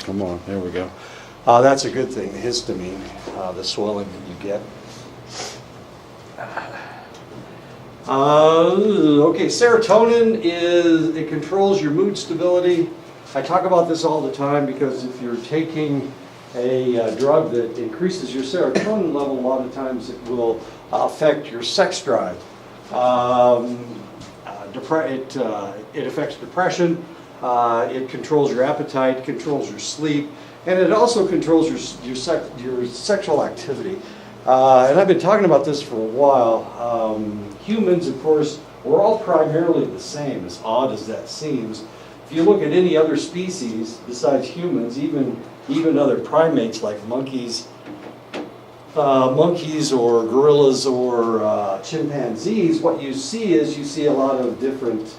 Come on, there we go. That's a good thing, the histamine, the swelling that you get. Okay, serotonin it controls your mood stability. I talk about this all the time because if you're taking a drug that increases your serotonin level, a lot of times it will affect your sex drive. It affects depression, it controls your appetite, controls your sleep, and it also controls your sexual activity. And I've been talking about this for a while. Humans, of course, we're all primarily the same, as odd as that seems. If you look at any other species besides humans, even other primates like monkeys or gorillas or chimpanzees, what you see is a lot of different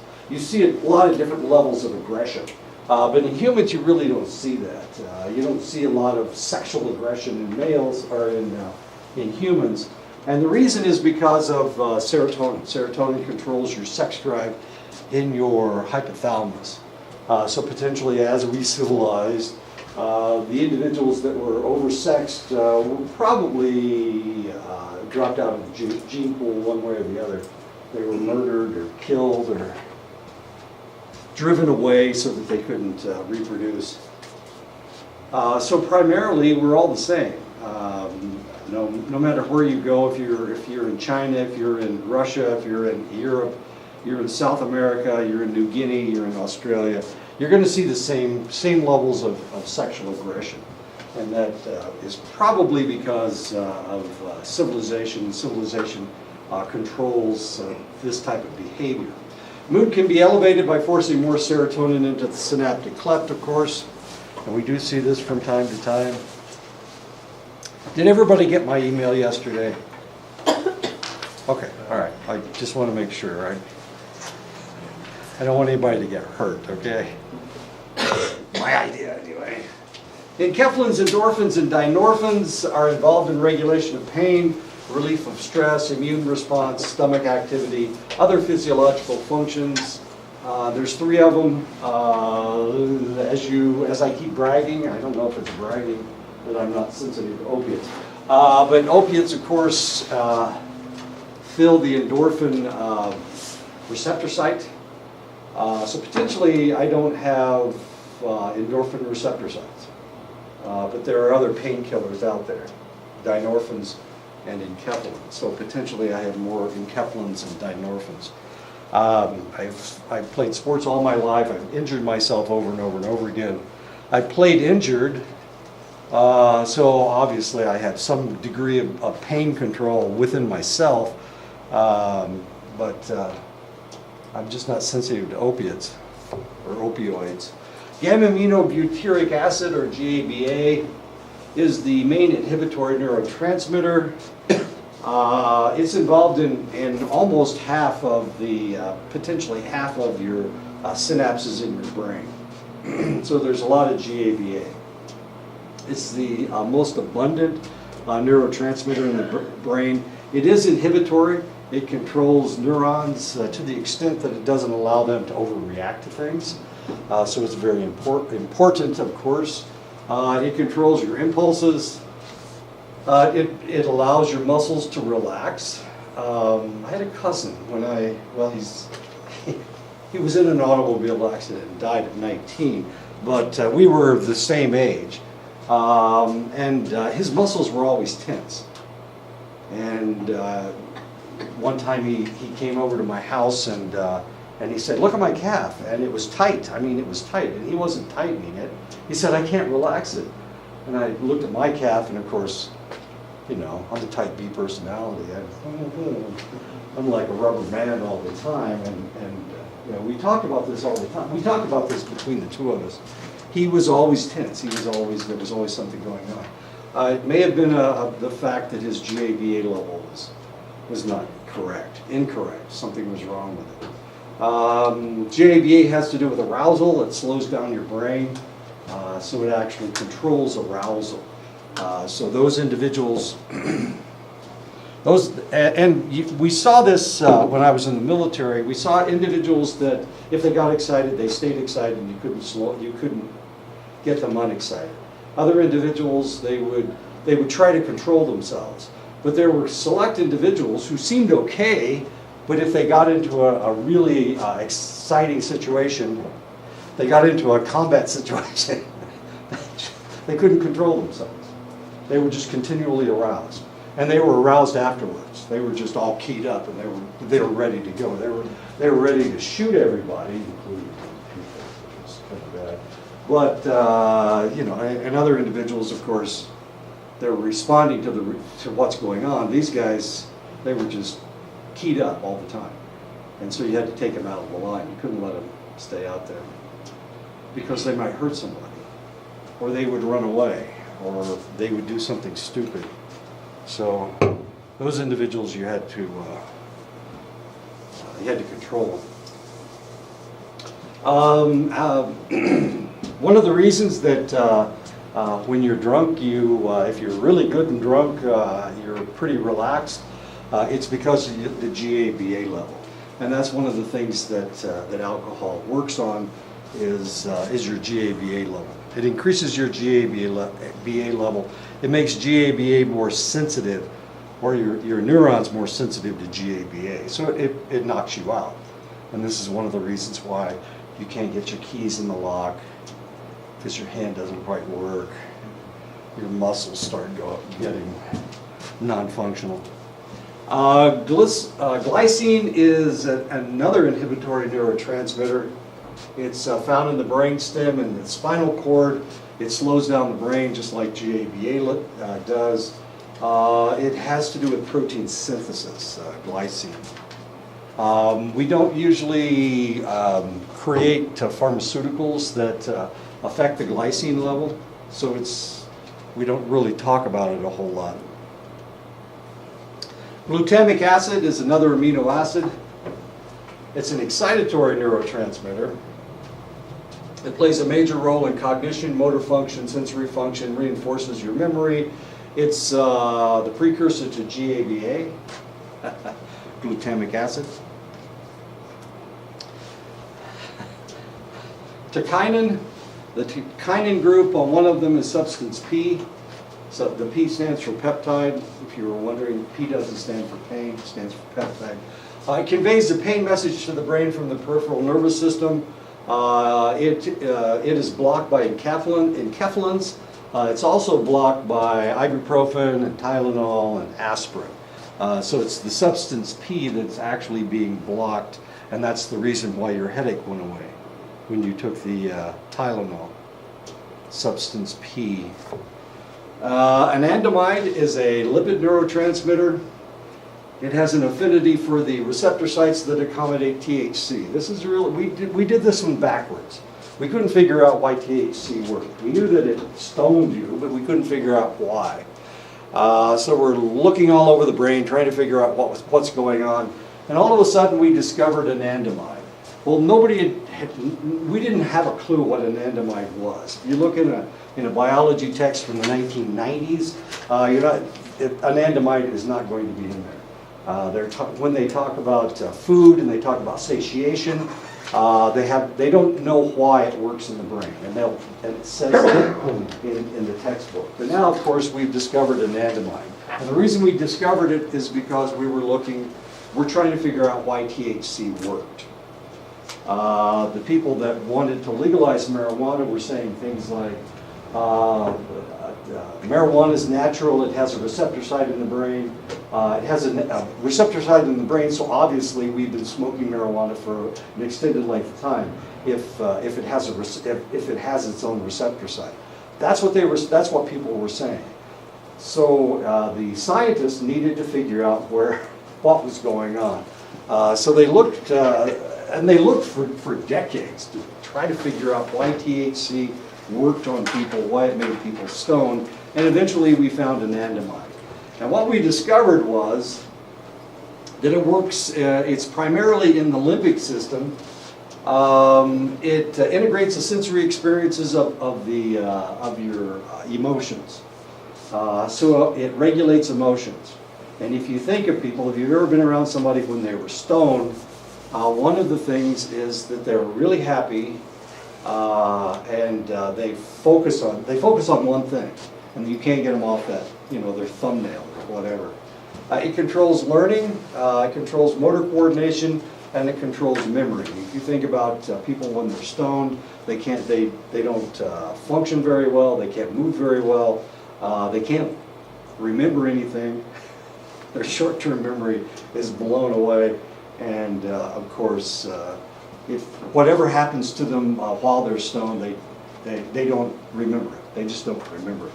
levels of aggression. But in humans, you really don't see that. You don't see a lot of sexual aggression in males or in humans. And the reason is because of serotonin. Serotonin controls your sex drive in your hypothalamus. So potentially, as we civilized, the individuals that were oversexed probably dropped out of the gene pool one way or the other. They were murdered or killed or driven away so that they couldn't reproduce. So primarily, we're all the same. No matter where you go, if you're in China, if you're in Russia, if you're in Europe, you're in South America, you're in New Guinea, you're in Australia, you're going to see the same levels of sexual aggression. And that is probably because of civilization. Civilization controls this type of behavior. Mood can be elevated by forcing more serotonin into the synaptic cleft, of course. And we do see this from time to time. Did everybody get my email yesterday? Okay, all right. I just want to make sure. I don't want anybody to get hurt, okay? My idea, anyway. Enkephalins, endorphins, and dynorphins are involved in regulation of pain, relief of stress, immune response, stomach activity, other physiological functions. There's 3 of them. As I keep bragging, I don't know if it's bragging that I'm not sensitive to opiates. But opiates, of course, fill the endorphin receptor site. So potentially I don't have endorphin receptor sites. But there are other painkillers out there, dynorphins and enkephalins. So potentially I have more enkephalins and dynorphins. I've played sports all my life. I've injured myself over and over and over again. I played injured. So obviously I have some degree of pain control within myself, but I'm just not sensitive to opiates or opioids. Gamma-aminobutyric acid, or GABA, is the main inhibitory neurotransmitter. It's involved in almost half of potentially half of your synapses in your brain. So there's a lot of GABA. It's the most abundant neurotransmitter in the brain. It is inhibitory. It controls neurons to the extent that it doesn't allow them to overreact to things. So it's very important, of course. It controls your impulses. It allows your muscles to relax. I had a cousin he was in an automobile accident and died at 19, but we were the same age. And his muscles were always tense. And one time he came over to my house and he said, "Look at my calf." And it was tight. I mean, it was tight. And he wasn't tightening it. He said, "I can't relax it." And I looked at my calf, and of course, I'm a type B personality. I'm like a rubber man all the time. And we talk about this all the time. We talk about this between the two of us. He was always tense. There was always something going on. It may have been the fact that his GABA level was not incorrect. Something was wrong with it. GABA has to do with arousal. It slows down your brain, so it actually controls arousal. So those individuals, we saw this when I was in the military. We saw individuals that if they got excited, they stayed excited, and you couldn't get them unexcited. Other individuals, they would try to control themselves. But there were select individuals who seemed okay, but if they got into a really exciting situation, they got into a combat situation, they couldn't control themselves. They were just continually aroused. And they were aroused afterwards. They were just all keyed up and they were ready to go. They were ready to shoot everybody, including people, which was kind of bad. But you know, and other individuals, of course, they were responding to what's going on. These guys, they were just keyed up all the time, and so you had to take them out of the line. You couldn't let them stay out there because they might hurt somebody, or they would run away, or they would do something stupid. So those individuals you had to control. One of the reasons that when you're drunk, if you're really good and drunk, you're pretty relaxed. It's because of the GABA level, and that's one of the things that alcohol works on is your GABA level. It increases your GABA level. It makes GABA more sensitive, or your neurons more sensitive to GABA. So it knocks you out, and this is one of the reasons why you can't get your keys in the lock, because your hand doesn't quite work. Your muscles start getting non-functional. Glycine is another inhibitory neurotransmitter. It's found in the brainstem and the spinal cord. It slows down the brain just like GABA does. It has to do with protein synthesis, glycine. We don't usually create pharmaceuticals that affect the glycine level, so we don't really talk about it a whole lot. Glutamic acid is another amino acid. It's an excitatory neurotransmitter. It plays a major role in cognition, motor function, sensory function, reinforces your memory. It's the precursor to GABA, glutamic acid. Tokinin, the tokinin group on one of them is substance P. So the P stands for peptide. If you were wondering, P doesn't stand for pain, it stands for peptide. It conveys the pain message to the brain from the peripheral nervous system. It is blocked by enkephalins. It's also blocked by ibuprofen and Tylenol and aspirin. So it's the substance P that's actually being blocked, and that's the reason why your headache went away when you took the Tylenol. Substance P. Anandamide is a lipid neurotransmitter. It has an affinity for the receptor sites that accommodate THC. This is really, we did this one backwards. We couldn't figure out why THC worked. We knew that it stoned you, but we couldn't figure out why. So we're looking all over the brain, trying to figure out what's going on. And all of a sudden we discovered anandamide. Well, we didn't have a clue what anandamide was. If you look in a biology text from the 1990s, anandamide is not going to be in there. When they talk about food and they talk about satiation, they don't know why it works in the brain, and it says it in the textbook. But now, of course, we've discovered anandamide, and the reason we discovered it is because we're trying to figure out why THC worked. The people that wanted to legalize marijuana were saying things like, marijuana is natural, it has a receptor site in the brain, it has a receptor site in the brain, so obviously we've been smoking marijuana for an extended length of time if it has its own receptor site. That's what people were saying. So the scientists needed to figure out what was going on. So they looked for decades to try to figure out why THC worked on people, why it made people stoned, and eventually we found anandamide. And what we discovered was that it works, it's primarily in the limbic system. It integrates the sensory experiences of your emotions. So it regulates emotions. And if you think of people, if you've ever been around somebody when they were stoned, one of the things is that they're really happy, They focus on one thing, and you can't get them off that, their thumbnail or whatever. It controls learning, it controls motor coordination, and it controls memory. If you think about people when they're stoned, they don't function very well, they can't move very well, they can't remember anything. Their short-term memory is blown away, and of course, if whatever happens to them while they're stoned, they don't remember it. They just don't remember it.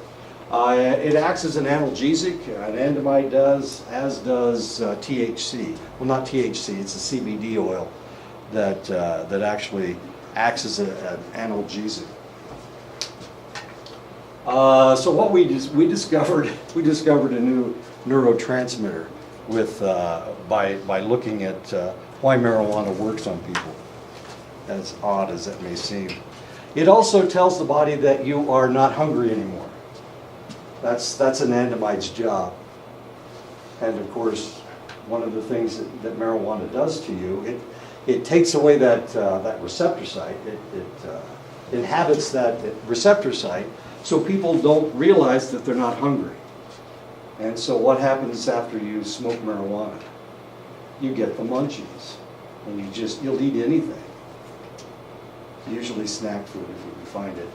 It acts as an analgesic, anandamide does, as does THC. Well, not THC, it's a CBD oil that actually acts as an analgesic. So what we discovered a new neurotransmitter by looking at why marijuana works on people, as odd as that may seem. It also tells the body that you are not hungry anymore. That's anandamide's job. And of course, one of the things that marijuana does to you, it takes away that receptor site. It inhabits that receptor site, so people don't realize that they're not hungry. And so what happens after you smoke marijuana? You get the munchies, and you'll eat anything. Usually snack food if you can find it.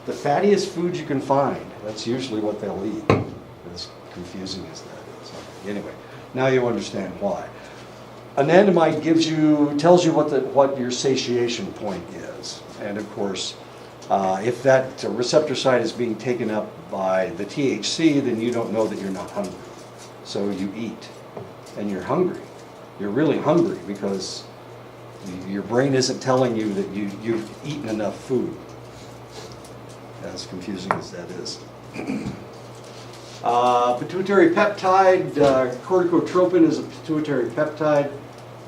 The fattiest food you can find, that's usually what they'll eat, as confusing as that is. Anyway, now you understand why. Anandamide tells you what your satiation point is. And of course, if that receptor site is being taken up by the THC, then you don't know that you're not hungry. So you eat, and you're hungry. You're really hungry because your brain isn't telling you that you've eaten enough food. As confusing as that is. Pituitary peptide, corticotropin is a pituitary peptide.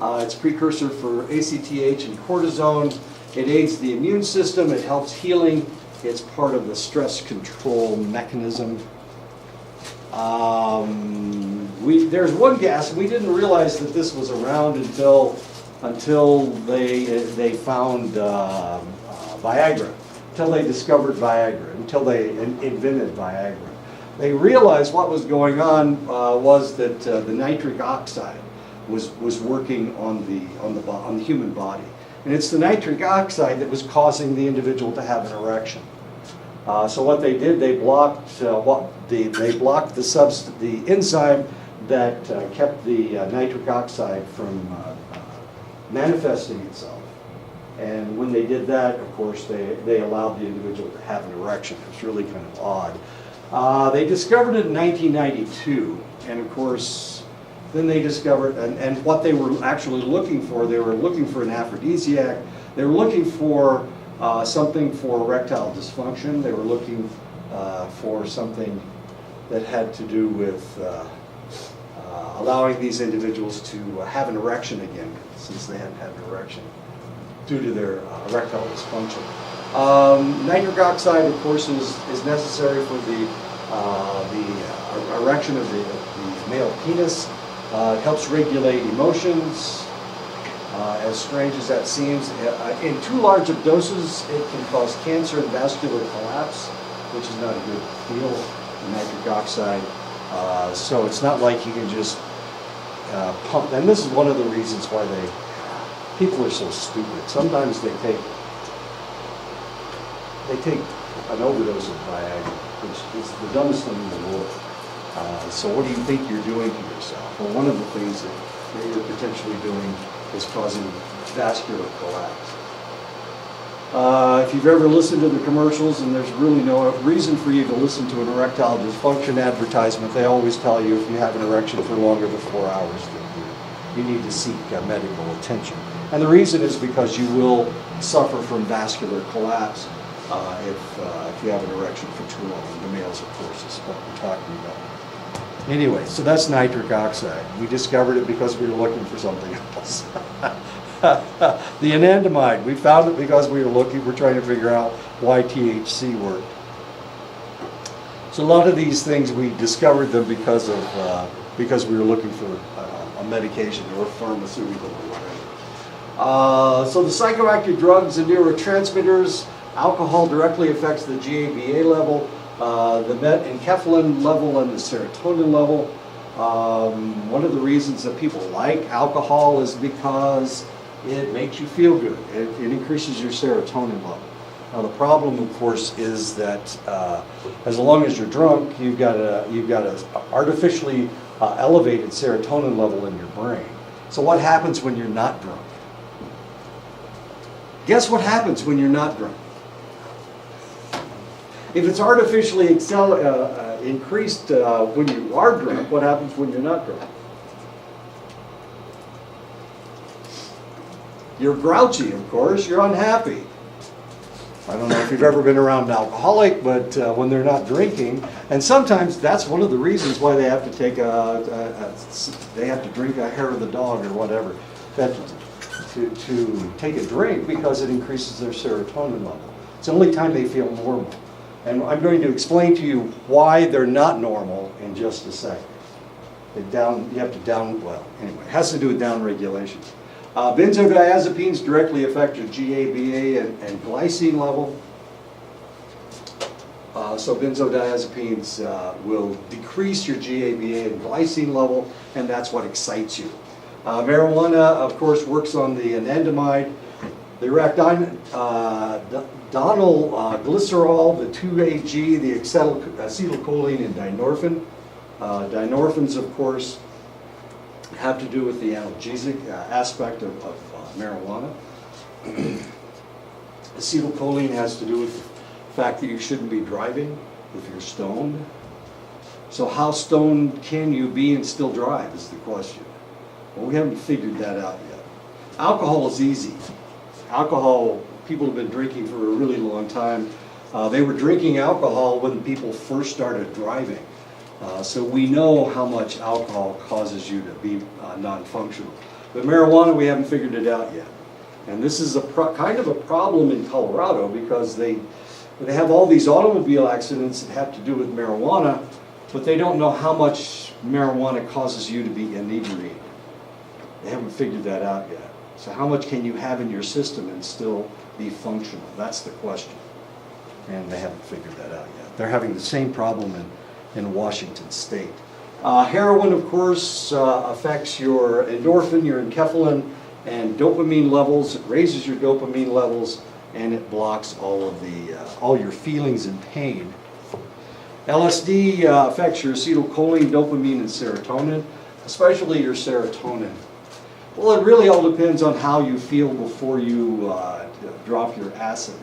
It's a precursor for ACTH and cortisone. It aids the immune system, it helps healing, it's part of the stress control mechanism. There's one gas, and we didn't realize that this was around until they found Viagra. Until they discovered Viagra, until they invented Viagra. They realized what was going on was that the nitric oxide was working on the human body. And it's the nitric oxide that was causing the individual to have an erection. So what they did, they blocked the enzyme that kept the nitric oxide from manifesting itself. And when they did that, of course, they allowed the individual to have an erection. It's really kind of odd. They discovered it in 1992, and of course, then they discovered, and what they were actually looking for, they were looking for an aphrodisiac. They were looking for something for erectile dysfunction. They were looking for something that had to do with allowing these individuals to have an erection again, since they hadn't had an erection due to their erectile dysfunction. Nitric oxide, of course, is necessary for the erection of the male penis. It helps regulate emotions. As strange as that seems, in too large of doses, it can cause cancer and vascular collapse, which is not a good deal, nitric oxide. So it's not like you can just pump. And this is one of the reasons why people are so stupid. Sometimes they take an overdose of Viagra, which is the dumbest thing in the world. So what do you think you're doing to yourself? Well, one of the things that you're potentially doing is causing vascular collapse. If you've ever listened to the commercials, and there's really no reason for you to listen to an erectile dysfunction advertisement, they always tell you if you have an erection for longer than 4 hours, then you need to seek medical attention. And the reason is because you will suffer from vascular collapse if you have an erection for too long. The males, of course, is what we're talking about. Anyway, so that's nitric oxide. We discovered it because we were looking for something else. The anandamide, we found it because we're trying to figure out why THC worked. So a lot of these things, we discovered them because we were looking for a medication or pharmaceutical or whatever. So the psychoactive drugs and neurotransmitters, alcohol directly affects the GABA level, the metenkephalin level, and the serotonin level. One of the reasons that people like alcohol is because it makes you feel good. It increases your serotonin level. Now the problem, of course, is that as long as you're drunk, you've got a artificially elevated serotonin level in your brain. So what happens when you're not drunk? Guess what happens when you're not drunk? If it's artificially increased when you are drunk, what happens when you're not drunk? You're grouchy, of course. You're unhappy. I don't know if you've ever been around an alcoholic, but when they're not drinking, and sometimes that's one of the reasons why they have to take they have to drink a hair of the dog or whatever, to take a drink, because it increases their serotonin level. It's the only time they feel normal. And I'm going to explain to you why they're not normal in just a second. You have to well, anyway, it has to do with down regulation. Benzodiazepines directly affect your GABA and glycine level. So benzodiazepines will decrease your GABA and glycine level, and that's what excites you. Marijuana, of course, works on the anandamide, the glycerol, the 2-AG, the acetylcholine, and dynorphin. Dynorphins, of course, have to do with the analgesic aspect of marijuana. Acetylcholine has to do with the fact that you shouldn't be driving if you're stoned. So how stoned can you be and still drive is the question. Well, we haven't figured that out yet. Alcohol is easy. Alcohol, people have been drinking for a really long time. They were drinking alcohol when people first started driving. So we know how much alcohol causes you to be non-functional. But marijuana, we haven't figured it out yet. And this is kind of a problem in Colorado, because they have all these automobile accidents that have to do with marijuana, but they don't know how much marijuana causes you to be inebriated. They haven't figured that out yet. So how much can you have in your system and still be functional? That's the question. And they haven't figured that out yet. They're having the same problem in Washington State. Heroin, of course, affects your endorphin, your enkephalin, and dopamine levels. It raises your dopamine levels, and it blocks all your feelings and pain. LSD affects your acetylcholine, dopamine, and serotonin, especially your serotonin. Well, it really all depends on how you feel before you drop your acid.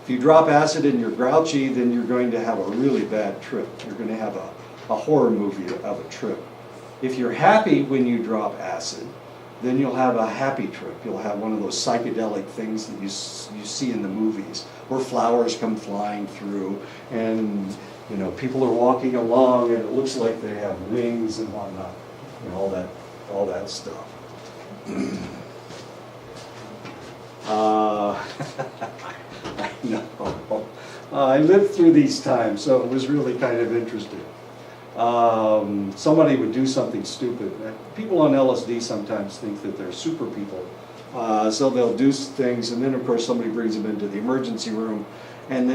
If you drop acid and you're grouchy, then you're going to have a really bad trip. You're going to have a horror movie of a trip. If you're happy when you drop acid, then you'll have a happy trip. You'll have one of those psychedelic things that you see in the movies, where flowers come flying through, and people are walking along, and it looks like they have wings and whatnot, and all that stuff. I know. I lived through these times, so it was really kind of interesting. Somebody would do something stupid. People on LSD sometimes think that they're super people. So they'll do things, and then of course somebody brings them into the emergency room, and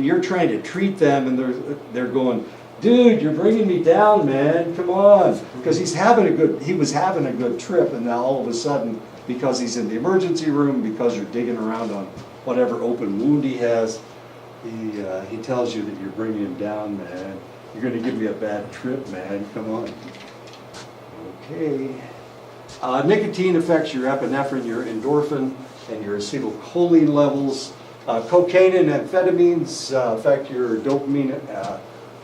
you're trying to treat them, and they're going, "Dude, you're bringing me down, man. Come on," because he was having a good trip, and now all of a sudden, because he's in the emergency room, because you're digging around on whatever open wound he has, he tells you that you're bringing him down, man. You're going to give me a bad trip, man. Come on. Okay. Nicotine affects your epinephrine, your endorphin, and your acetylcholine levels. Cocaine and amphetamines affect your dopamine,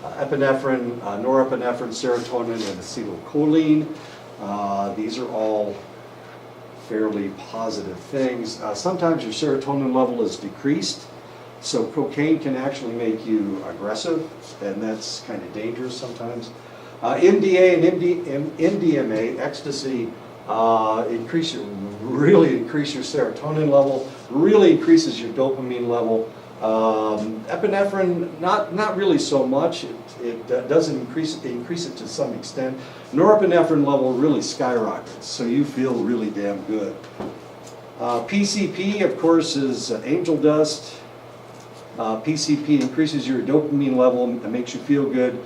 epinephrine, norepinephrine, serotonin, and acetylcholine. These are all fairly positive things. Sometimes your serotonin level is decreased, so cocaine can actually make you aggressive, and that's kind of dangerous sometimes. MDA and MDMA, ecstasy, really increase your serotonin level, really increases your dopamine level. Epinephrine, not really so much. It does increase it to some extent. Norepinephrine level really skyrockets, so you feel really damn good. PCP, of course, is angel dust. PCP increases your dopamine level and makes you feel good.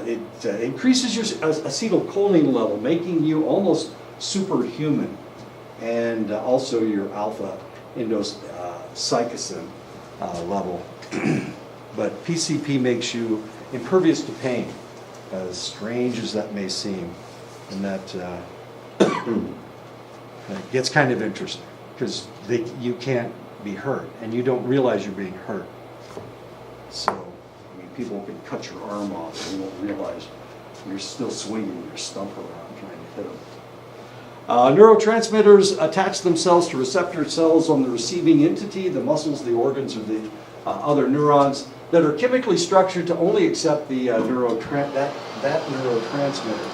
It increases your acetylcholine level, making you almost superhuman, and also your alpha indocyanine level. But PCP makes you impervious to pain, as strange as that may seem, and that it gets kind of interesting because you can't be hurt, and you don't realize you're being hurt. So, I mean, people can cut your arm off and you won't realize you're still swinging your stump around trying to hit them. Neurotransmitters attach themselves to receptor cells on the receiving entity, the muscles, the organs, or the other neurons that are chemically structured to only accept the that neurotransmitter.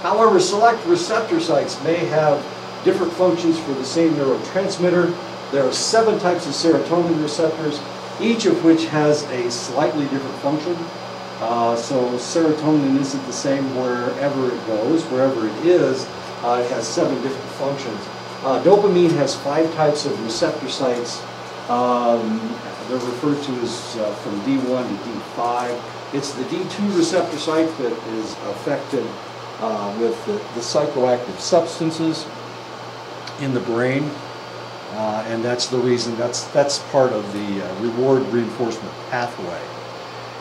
However, select receptor sites may have different functions for the same neurotransmitter. There are 7 types of serotonin receptors, each of which has a slightly different function. So serotonin isn't the same wherever it goes. Wherever it is, it has 7 different functions. Dopamine has 5 types of receptor sites. They're referred to as from D1 to D5. It's the D2 receptor site that is affected with the psychoactive substances in the brain. And that's the reason, that's part of the reward reinforcement pathway.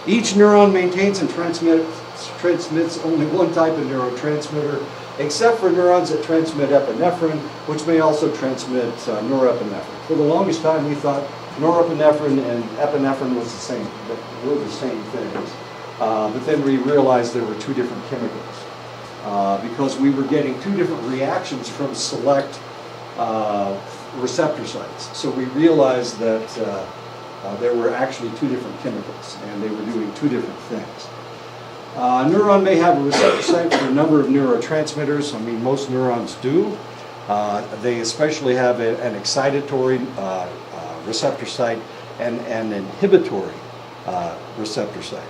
Each neuron maintains and transmits only one type of neurotransmitter, except for neurons that transmit epinephrine, which may also transmit norepinephrine. For the longest time, we thought norepinephrine and epinephrine was the same, were the same things. But then we realized there were 2 different chemicals because we were getting 2 different reactions from select receptor sites. So we realized that there were actually 2 different chemicals, and they were doing 2 different things. A neuron may have a receptor site for a number of neurotransmitters. I mean, most neurons do. They especially have an excitatory receptor site and an inhibitory receptor site.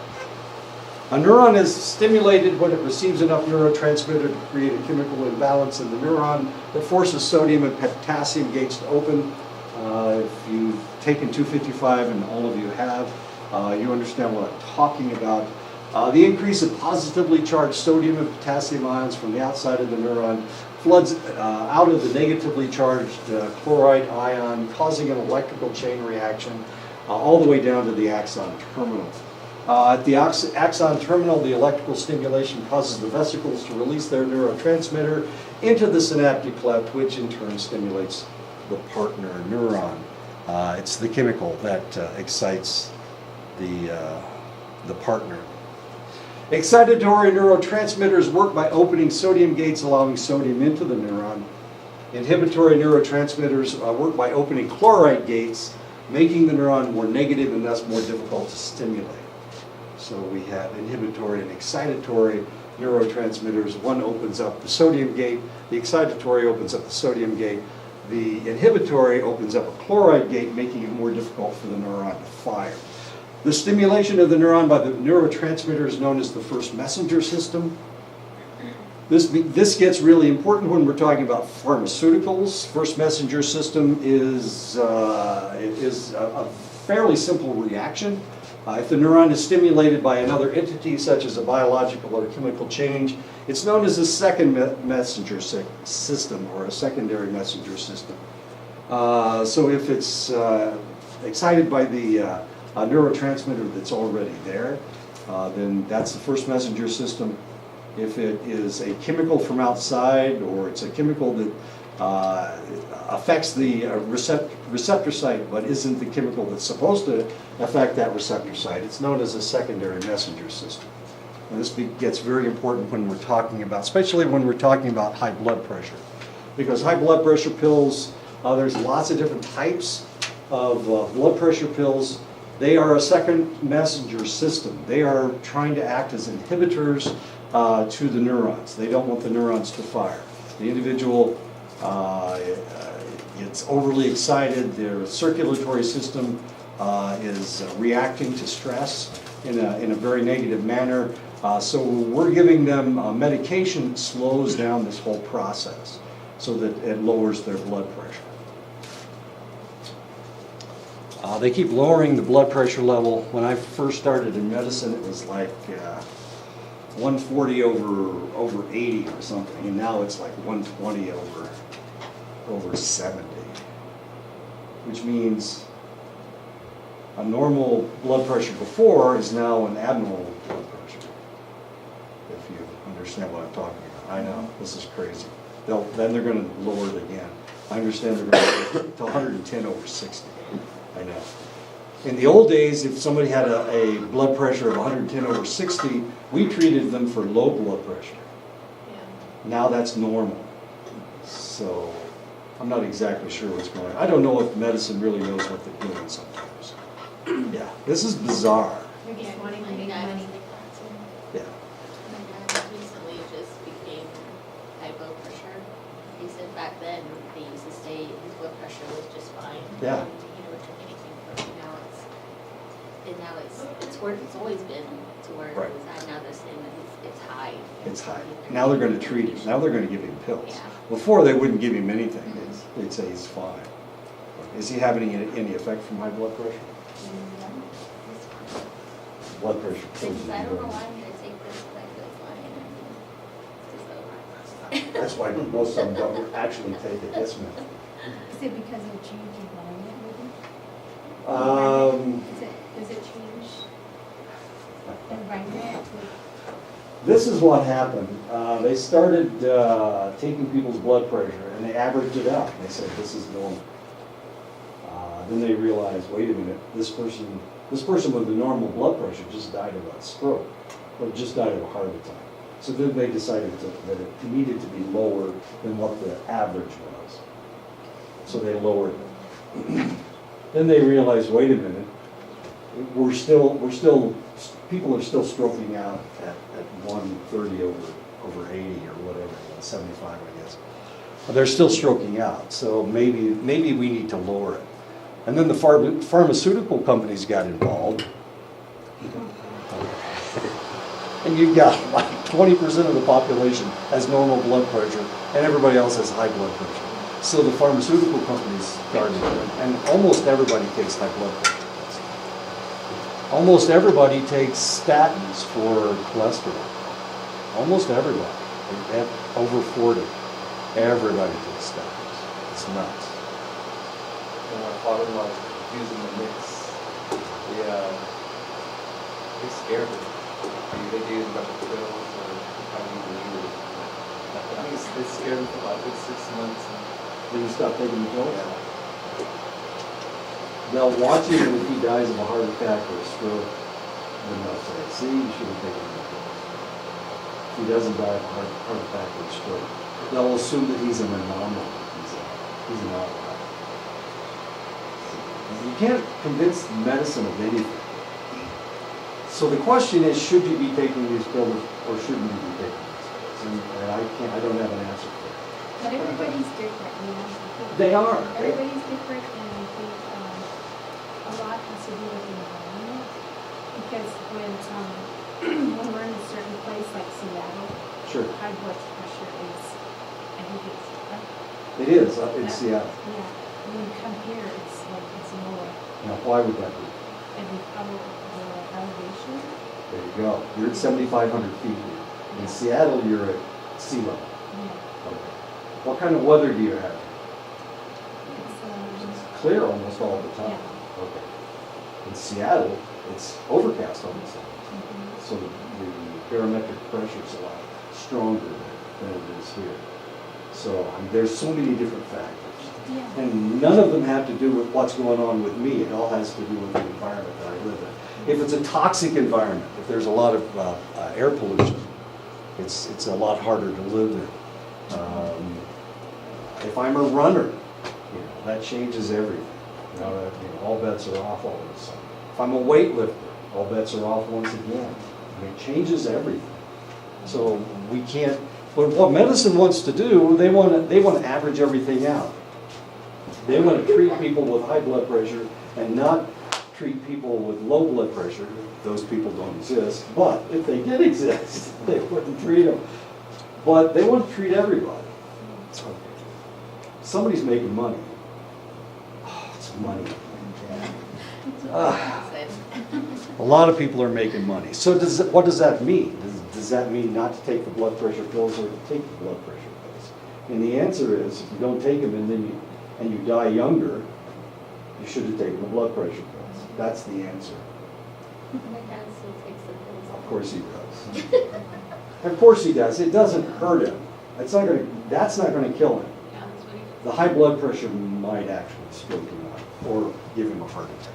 A neuron is stimulated when it receives enough neurotransmitter to create a chemical imbalance in the neuron that forces sodium and potassium gates to open. If you've taken 255, and all of you have, you understand what I'm talking about. The increase of positively charged sodium and potassium ions from the outside of the neuron floods out of the negatively charged chloride ion, causing an electrical chain reaction all the way down to the axon terminal. At the axon terminal, the electrical stimulation causes the vesicles to release their neurotransmitter into the synaptic cleft, which in turn stimulates the partner neuron. It's the chemical that excites the partner. Excitatory neurotransmitters work by opening sodium gates, allowing sodium into the neuron. Inhibitory neurotransmitters work by opening chloride gates, making the neuron more negative and thus more difficult to stimulate. So we have inhibitory and excitatory neurotransmitters. One opens up the sodium gate, the excitatory opens up the sodium gate, the inhibitory opens up a chloride gate, making it more difficult for the neuron to fire. The stimulation of the neuron by the neurotransmitter is known as the first messenger system. This gets really important when we're talking about pharmaceuticals. First messenger system is a fairly simple reaction. If the neuron is stimulated by another entity, such as a biological or chemical change, it's known as a second messenger system or a secondary messenger system. So if it's excited by the a neurotransmitter that's already there, then that's the first messenger system. If it is a chemical from outside, or it's a chemical that affects the receptor site but isn't the chemical that's supposed to affect that receptor site, it's known as a secondary messenger system. And this gets very important when we're talking about, especially when we're talking about high blood pressure. Because high blood pressure pills, there's lots of different types of blood pressure pills. They are a second messenger system. They are trying to act as inhibitors to the neurons. They don't want the neurons to fire. The individual gets overly excited. Their circulatory system is reacting to stress in a very negative manner. So we're giving them medication that slows down this whole process so that it lowers their blood pressure. They keep lowering the blood pressure level. When I first started in medicine, it was like 140 over 80 or something, and now it's like 120 over 70, which means a normal blood pressure before is now an abnormal blood pressure, if you understand what I'm talking about. I know, this is crazy. Then they're going to lower it again. I understand they're going to go to 110 over 60. I know. In the old days, if somebody had a blood pressure of 110 over 60, we treated them for low blood pressure. Yeah. Now that's normal. So I'm not exactly sure what's going on. I don't know if medicine really knows what they're doing sometimes. Yeah, this is bizarre. You're just wanting to make money. Yeah. My dad recently just became high blood pressure. He said back then they used to say his blood pressure was just fine. Yeah. And he never took anything for it. Now it's where it's always been to where Right. it was at. Now they're saying that it's high. It's high. Now they're going to treat him. Now they're going to give him pills. Yeah. Before they wouldn't give him anything. They'd say he's fine. Is he having any effect from high blood pressure? Blood pressure pills. I don't know why I'm gonna take this, like this one, and just That's why most of them don't actually take it. Yes, ma'am. Is it because of change in environment maybe? Does it change environment? This is what happened. They started taking people's blood pressure and they averaged it out. They said this is normal. Then they realized, wait a minute, this person with the normal blood pressure just died of a stroke, or just died of a heart attack. So then they decided that it needed to be lower than what the average was. So they lowered it. Then they realized, wait a minute, people are still stroking out at 130 over 80 or whatever, 75, I guess. They're still stroking out, so maybe we need to lower it. And then the pharmaceutical companies got involved. And you've got like 20% of the population has normal blood pressure, and everybody else has high blood pressure. So the pharmaceutical companies started, and almost everybody takes high blood pressure. Almost everybody takes statins for cholesterol. Almost everybody. Over 40. Everybody takes statins. It's nuts. And my father-in-law was using the mix. They scared me. They gave him a bunch of pills or probably even needed it. I think they scared him for about a good 6 months. Then you stop taking the pills? Yeah. They'll watch him, and if he dies of a heart attack or a stroke, then they'll say, see, you should have taken the pills. If he doesn't die of a heart attack or a stroke, they'll assume that he's an anomaly. He's an outlier. You can't convince medicine of anything. So the question is, should you be taking these pills or shouldn't you be taking these pills? And I don't have an answer for it. But everybody's different, you know. They are. Everybody's different, and I think a lot has to do with the environment. Because when we're in a certain place like Seattle, Sure. high blood pressure is, I think it's up. It is in Seattle. Yeah, when you come here, it's like, it's lower. Now, why would that be? And the elevation, There you go. You're at 7,500 feet here. In Seattle, you're at sea level. yeah. Okay. What kind of weather do you have? It's, It's clear almost all the time. Okay. In Seattle, it's overcast almost all the time. So the barometric pressure is a lot stronger than it is here. So there's so many different factors. yeah. And none of them have to do with what's going on with me. It all has to do with the environment that I live in. If it's a toxic environment, if there's a lot of air pollution, it's a lot harder to live in. If I'm a runner, that changes everything. All bets are off all of a sudden. If I'm a weightlifter, all bets are off once again. It changes everything. So we can't. But what medicine wants to do, they want to average everything out. They want to treat people with high blood pressure and not treat people with low blood pressure. Those people don't exist. But if they did exist, they wouldn't treat them. But they want to treat everybody. Somebody's making money. Oh, it's money. A lot of people are making money. So what does that mean? Does that mean not to take the blood pressure pills or to take the blood pressure pills? And the answer is, if you don't take them and you die younger, you should have taken the blood pressure pills. That's the answer. My dad still takes the pills. Of course he does. Of course he does. It doesn't hurt him. That's not going to kill him. Yeah, that's what he does. The high blood pressure might actually stroke him out or give him a heart attack.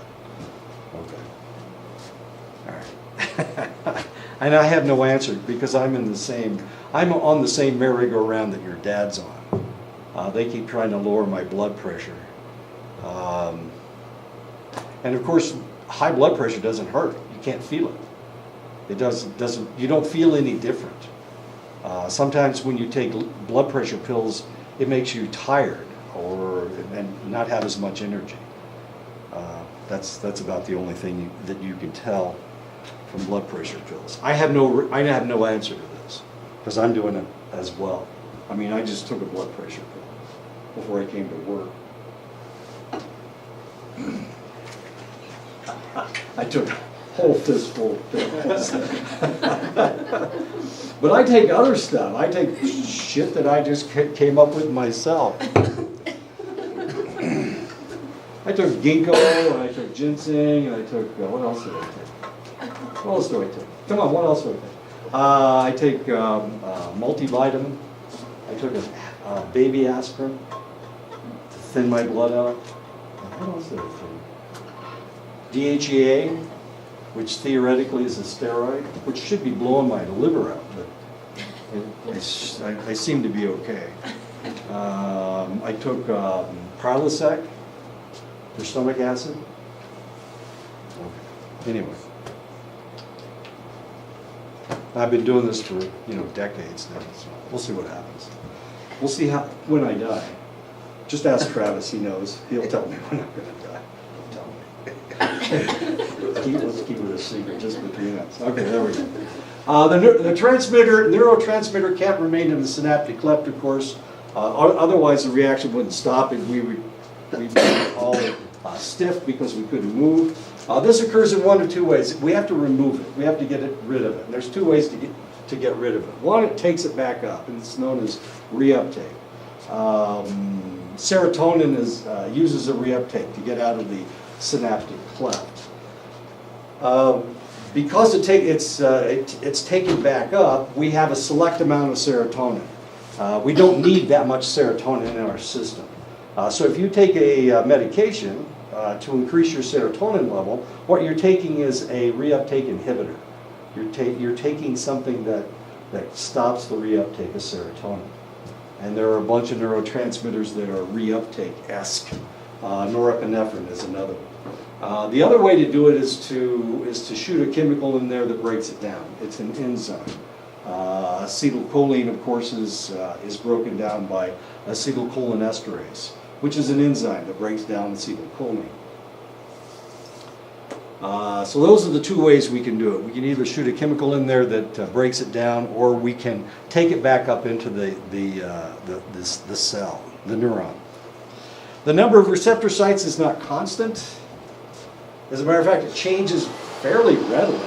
Okay. All right. And I have no answer because I'm on the same merry-go-round that your dad's on. They keep trying to lower my blood pressure. And of course, high blood pressure doesn't hurt. You can't feel it. It doesn't, you don't feel any different. Sometimes when you take blood pressure pills, it makes you tired and not have as much energy. That's about the only thing that you can tell from blood pressure pills. I have no answer to this because I'm doing it as well. I mean, I just took a blood pressure pill before I came to work. I took a whole fistful of pills. But I take other stuff. I take shit that I just came up with myself. I took ginkgo, and I took ginseng, and I took, what else did I take? What else do I take? Come on, what else do I take? I take multivitamin. I took a baby aspirin to thin my blood out. What else did I take? DHEA, which theoretically is a steroid, which should be blowing my liver out, but I seem to be okay. I took Prilosec for stomach acid. Okay. Anyway, I've been doing this for decades now, so we'll see what happens. We'll see when I die. Just ask Travis; he knows. He'll tell me when I'm going to die. Let's keep it a secret, just between us. Okay, there we go. The neurotransmitter can't remain in the synaptic cleft, of course. Otherwise, the reaction wouldn't stop, and we'd be all stiff because we couldn't move. This occurs in one of two ways. We have to remove it. We have to get rid of it. And there's two ways to get rid of it. One, it takes it back up, and it's known as reuptake. Serotonin uses a reuptake to get out of the synaptic cleft. Because it's taken back up, we have a select amount of serotonin. We don't need that much serotonin in our system. So if you take a medication to increase your serotonin level, what you're taking is a reuptake inhibitor. You're taking something that stops the reuptake of serotonin. And there are a bunch of neurotransmitters that are reuptake-esque. Norepinephrine is another one. The other way to do it is to shoot a chemical in there that breaks it down. It's an enzyme. Acetylcholine, of course, is broken down by acetylcholinesterase, which is an enzyme that breaks down acetylcholine. So those are the two ways we can do it. We can either shoot a chemical in there that breaks it down, or we can take it back up into the cell, the neuron. The number of receptor sites is not constant. As a matter of fact, it changes fairly readily.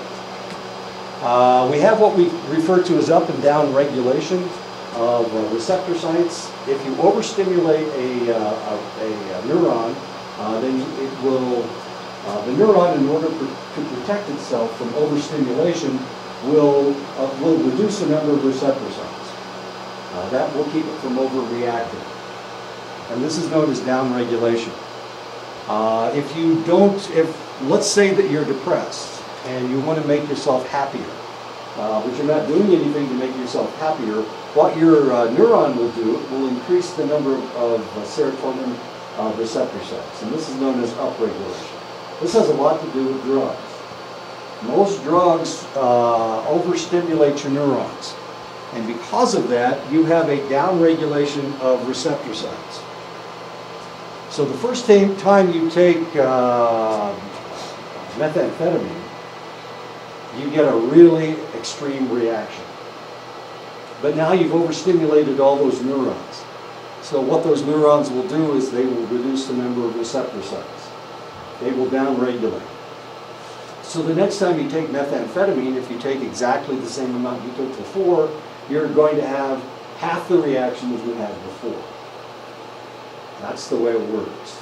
We have what we refer to as up and down regulation of receptor sites. If you overstimulate a neuron, then it will, the neuron, in order to protect itself from overstimulation, will reduce the number of receptor sites. That will keep it from overreacting. And this is known as downregulation. Let's say that you're depressed and you want to make yourself happier, but you're not doing anything to make yourself happier, what your neuron will do will increase the number of serotonin receptor sites, and this is known as upregulation. This has a lot to do with drugs. Most drugs overstimulate your neurons, and because of that, you have a downregulation of receptor sites. So the first time you take methamphetamine, you get a really extreme reaction. But now you've overstimulated all those neurons. So what those neurons will do is they will reduce the number of receptor sites. They will downregulate. So the next time you take methamphetamine, if you take exactly the same amount you took before, you're going to have half the reaction that you had before. That's the way it works.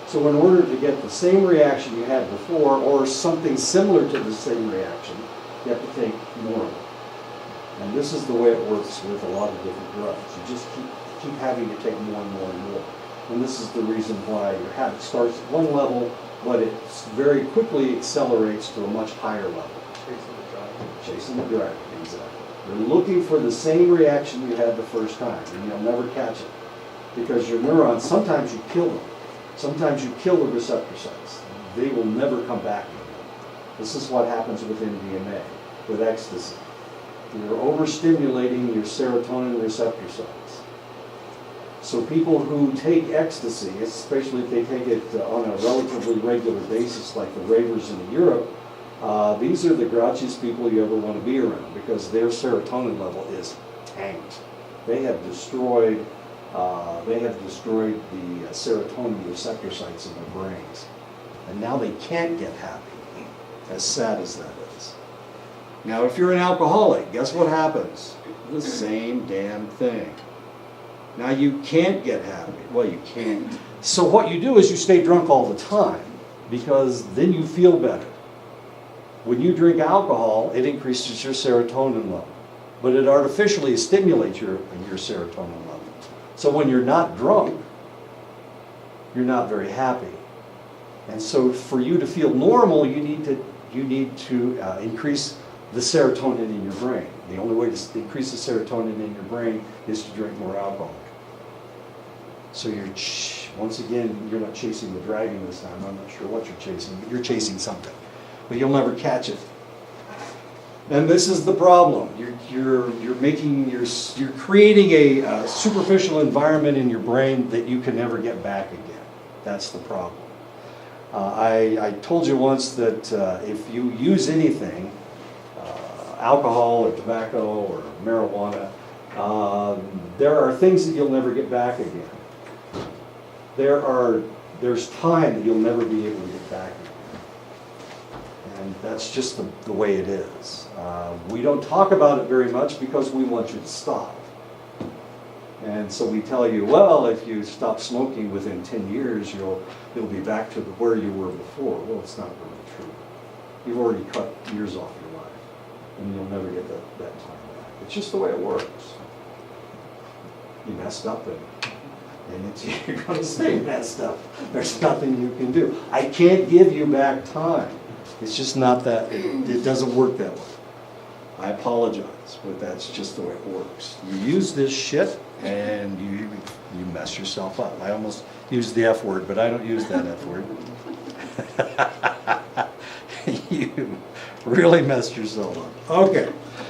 So in order to get the same reaction you had before, or something similar to the same reaction, you have to take more of it. And this is the way it works with a lot of different drugs. You just keep having to take more and more and more. And this is the reason why your habit starts at one level, but it very quickly accelerates to a much higher level. Chasing the dragon. Chasing the dragon, exactly. You're looking for the same reaction you had the first time, and you'll never catch it. Because your neurons, sometimes you kill them. Sometimes you kill the receptor sites. They will never come back again. This is what happens with MDMA, with ecstasy. You're overstimulating your serotonin receptor sites. So people who take ecstasy, especially if they take it on a relatively regular basis, like the ravers in Europe, these are the grouchiest people you ever want to be around because their serotonin level is tanked. They have destroyed the serotonin receptor sites in their brains. And now they can't get happy, as sad as that is. Now, if you're an alcoholic, guess what happens? The same damn thing. Now, you can't get happy. Well, you can't. So what you do is you stay drunk all the time because then you feel better. When you drink alcohol, it increases your serotonin level, but it artificially stimulates your serotonin level. So when you're not drunk, you're not very happy. And so for you to feel normal, you need to increase the serotonin in your brain. The only way to increase the serotonin in your brain is to drink more alcohol. So once again, you're not chasing the dragon this time. I'm not sure what you're chasing, but you're chasing something. But you'll never catch it. And this is the problem. You're creating a superficial environment in your brain that you can never get back again. That's the problem. I told you once that if you use anything, alcohol or tobacco or marijuana, there are things that you'll never get back again. There's time that you'll never be able to get back again. And that's just the way it is. We don't talk about it very much because we want you to stop. And so we tell you, well, if you stop smoking within 10 years, you'll be back to where you were before. Well, it's not really true. You've already cut years off your life, and you'll never get that time back. It's just the way it works. You messed up, and you're going to stay messed up. There's nothing you can do. I can't give you back time. It's just not that, it doesn't work that way. I apologize, but that's just the way it works. You use this shit and you mess yourself up. I almost used the F word, but I don't use that F word. You really messed yourself up. Okay.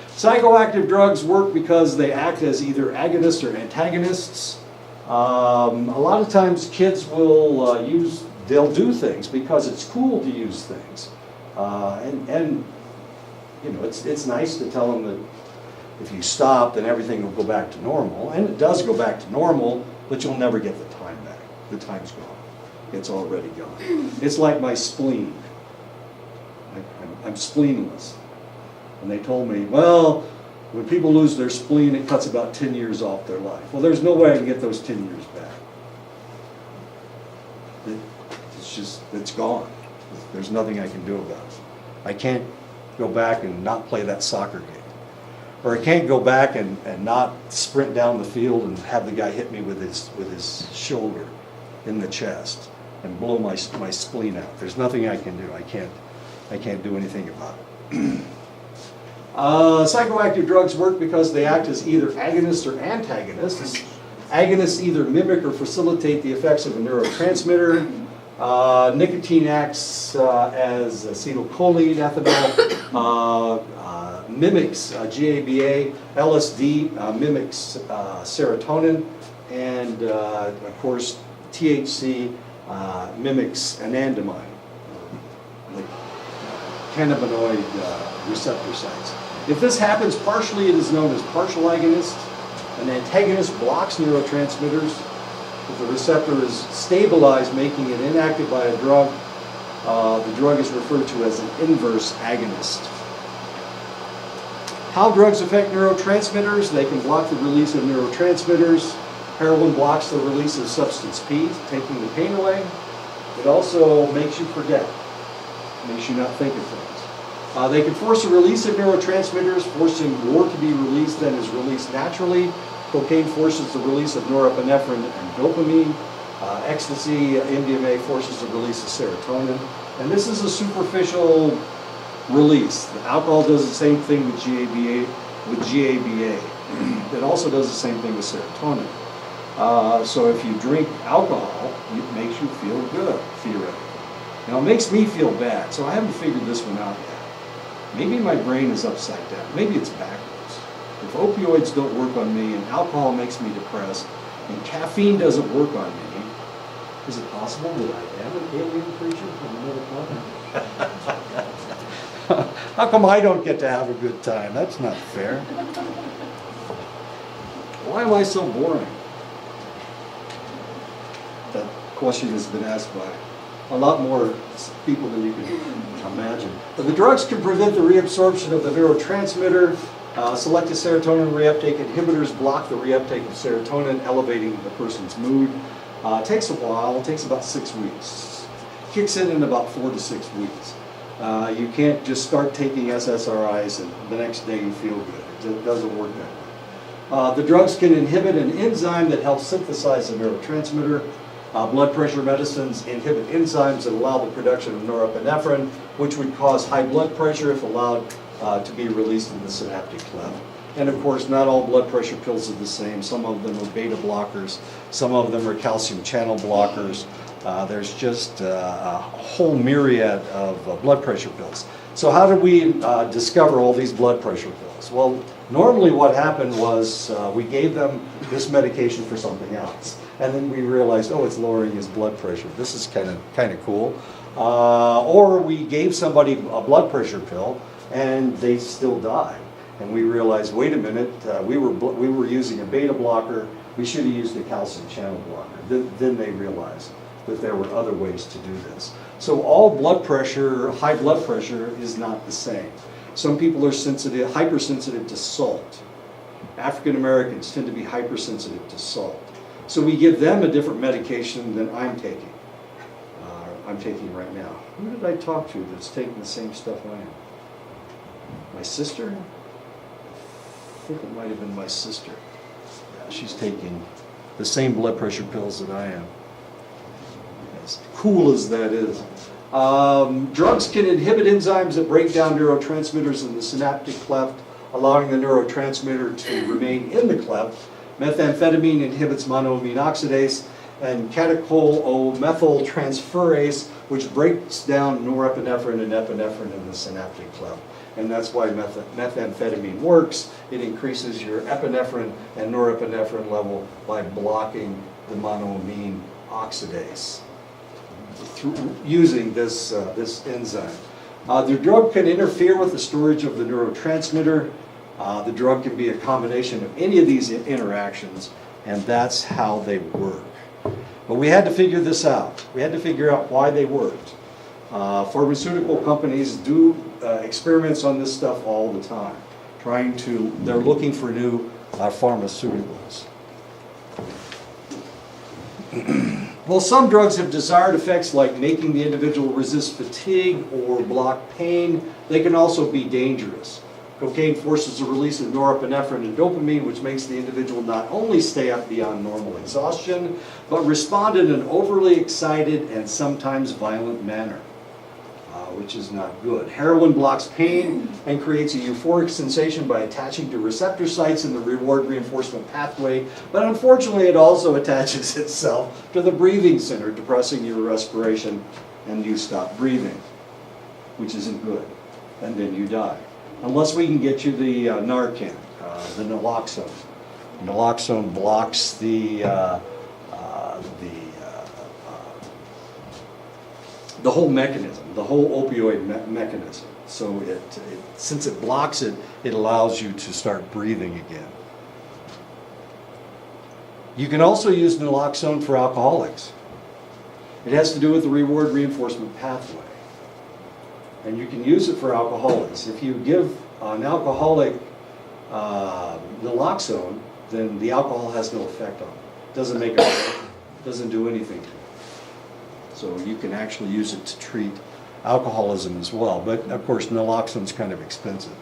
Psychoactive drugs work because they act as either agonists or antagonists. A lot of times kids will they'll do things because it's cool to use things. And you know, it's nice to tell them that if you stop, then everything will go back to normal. And it does go back to normal, but you'll never get the time back. The time's gone. It's already gone. It's like my spleen. I'm spleenless. And they told me, well, when people lose their spleen, it cuts about 10 years off their life. Well, there's no way I can get those 10 years back. It's gone. There's nothing I can do about it. I can't go back and not play that soccer game. Or I can't go back and not sprint down the field and have the guy hit me with his shoulder in the chest and blow my spleen out. There's nothing I can do. I can't do anything about it. Psychoactive drugs work because they act as either agonists or antagonists. Agonists either mimic or facilitate the effects of a neurotransmitter. Nicotine acts as acetylcholine, ethanol, mimics GABA, LSD mimics serotonin, and of course THC mimics anandamide, like cannabinoid receptor sites. If this happens partially, it is known as partial agonist. An antagonist blocks neurotransmitters. If the receptor is stabilized, making it inactive by a drug, The drug is referred to as an inverse agonist. How drugs affect neurotransmitters? They can block the release of neurotransmitters. Heroin blocks the release of substance P, taking the pain away. It also makes you forget, makes you not think of things. They can force a release of neurotransmitters, forcing more to be released than is released naturally. Cocaine forces the release of norepinephrine and dopamine. Ecstasy, MDMA forces the release of serotonin. And this is a superficial release. The alcohol does the same thing with GABA. It also does the same thing with serotonin. So if you drink alcohol, it makes you feel good, theoretically. Now it makes me feel bad, so I haven't figured this one out yet. Maybe my brain is upside down. Maybe it's backwards. If opioids don't work on me and alcohol makes me depressed and caffeine doesn't work on me, is it possible that I am an alien creature from another planet? How come I don't get to have a good time? That's not fair. Why am I so boring? That question has been asked by a lot more people than you can imagine. But the drugs can prevent the reabsorption of the neurotransmitter. Selective serotonin reuptake inhibitors block the reuptake of serotonin, elevating the person's mood. It takes a while. It takes about 6 weeks. Kicks in about 4 to 6 weeks. You can't just start taking SSRIs and the next day you feel good. It doesn't work that way. The drugs can inhibit an enzyme that helps synthesize the neurotransmitter. Blood pressure medicines inhibit enzymes that allow the production of norepinephrine, which would cause high blood pressure if allowed to be released in the synaptic cleft. And of course, not all blood pressure pills are the same. Some of them are beta blockers. Some of them are calcium channel blockers. There's just a whole myriad of blood pressure pills. So how did we discover all these blood pressure pills? Well, normally what happened was we gave them this medication for something else. And then we realized, oh, it's lowering his blood pressure. This is kind of cool. Or we gave somebody a blood pressure pill and they still died. And we realized, wait a minute, we were using a beta blocker. We should have used a calcium channel blocker. Then they realized that there were other ways to do this. So all blood pressure, high blood pressure, is not the same. Some people are hypersensitive to salt. African Americans tend to be hypersensitive to salt. So we give them a different medication than I'm taking. I'm taking right now. Who did I talk to that's taking the same stuff I am? My sister? I think it might have been my sister. Yeah, she's taking the same blood pressure pills that I am. As cool as that is. Drugs can inhibit enzymes that break down neurotransmitters in the synaptic cleft, allowing the neurotransmitter to remain in the cleft. Methamphetamine inhibits monoamine oxidase and catechol-O-methyltransferase, which breaks down norepinephrine and epinephrine in the synaptic cleft. And that's why methamphetamine works. It increases your epinephrine and norepinephrine level by blocking the monoamine oxidase through using this enzyme. The drug can interfere with the storage of the neurotransmitter. The drug can be a combination of any of these interactions, and that's how they work. But we had to figure this out. We had to figure out why they worked. Pharmaceutical companies do experiments on this stuff all the time. They're looking for new pharmaceuticals. Well, some drugs have desired effects like making the individual resist fatigue or block pain. They can also be dangerous. Cocaine forces the release of norepinephrine and dopamine, which makes the individual not only stay up beyond normal exhaustion, but respond in an overly excited and sometimes violent manner, which is not good. Heroin blocks pain and creates a euphoric sensation by attaching to receptor sites in the reward reinforcement pathway, but unfortunately it also attaches itself to the breathing center, depressing your respiration, and you stop breathing, which isn't good, and then you die. Unless we can get you the Narcan, the naloxone. Naloxone blocks the whole mechanism, the whole opioid mechanism. So since it blocks it, it allows you to start breathing again. You can also use naloxone for alcoholics. It has to do with the reward reinforcement pathway. And you can use it for alcoholics. If you give an alcoholic naloxone, then the alcohol has no effect on it. Doesn't make it work, doesn't do anything to it. So you can actually use it to treat alcoholism as well. But of course, naloxone's kind of expensive.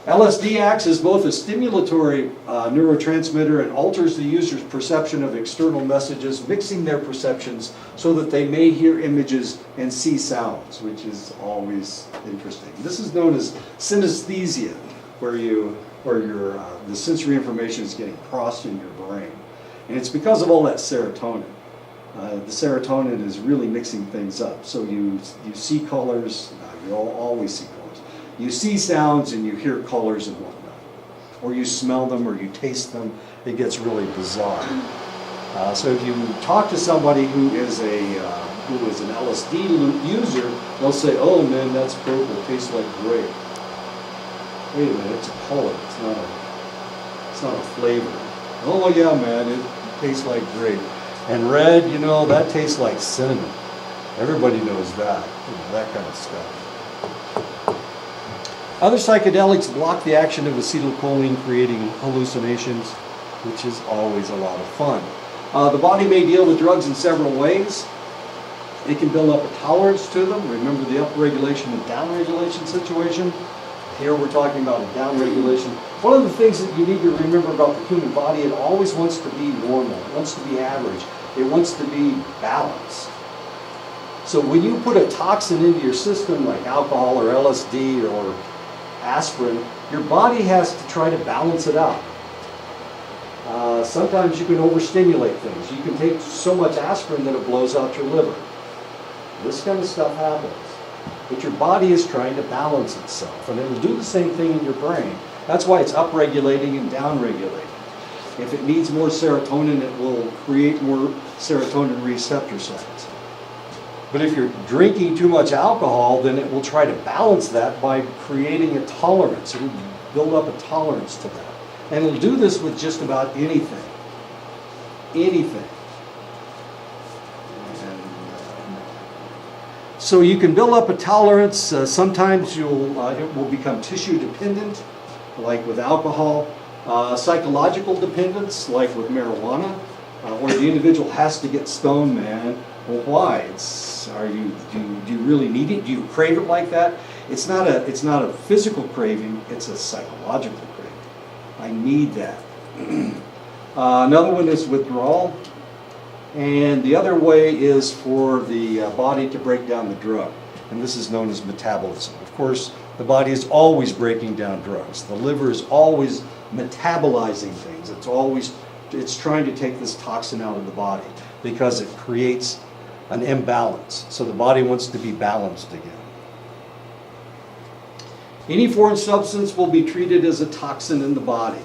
LSD acts as both a stimulatory neurotransmitter and alters the user's perception of external messages, mixing their perceptions so that they may hear images and see sounds, which is always interesting. This is known as synesthesia, where the sensory information is getting crossed in your brain. And it's because of all that serotonin. The serotonin is really mixing things up. So you see colors, you always see colors. You see sounds and you hear colors and whatnot. Or you smell them or you taste them. It gets really bizarre. So if you talk to somebody who is an LSD user, they'll say, "Oh man, that's purple, it tastes like grape." Wait a minute, it's a color, it's not a flavor. "Oh yeah man, it tastes like grape." And red, that tastes like cinnamon. Everybody knows that, that kind of stuff. Other psychedelics block the action of acetylcholine, creating hallucinations, which is always a lot of fun. The body may deal with drugs in several ways. It can build up a tolerance to them. Remember the upregulation and downregulation situation? Here we're talking about a downregulation. One of the things that you need to remember about the human body, it always wants to be normal. It wants to be average. It wants to be balanced. So when you put a toxin into your system like alcohol or LSD or aspirin, your body has to try to balance it out. Sometimes you can overstimulate things. You can take so much aspirin that it blows out your liver. This kind of stuff happens. But your body is trying to balance itself, and it'll do the same thing in your brain. That's why it's upregulating and downregulating. If it needs more serotonin, it will create more serotonin receptor sites. But if you're drinking too much alcohol, then it will try to balance that by creating a tolerance. It will build up a tolerance to that. And it'll do this with just about anything. Anything. So you can build up a tolerance. Sometimes it will become tissue dependent, like with alcohol. Psychological dependence, like with marijuana, where the individual has to get stoned, man. Well, why? Do you really need it? Do you crave it like that? It's not a physical craving. It's a psychological craving. I need that. Another one is withdrawal. And the other way is for the body to break down the drug. And this is known as metabolism. Of course, the body is always breaking down drugs. The liver is always metabolizing things. It's trying to take this toxin out of the body because it creates an imbalance. So the body wants to be balanced again. Any foreign substance will be treated as a toxin in the body.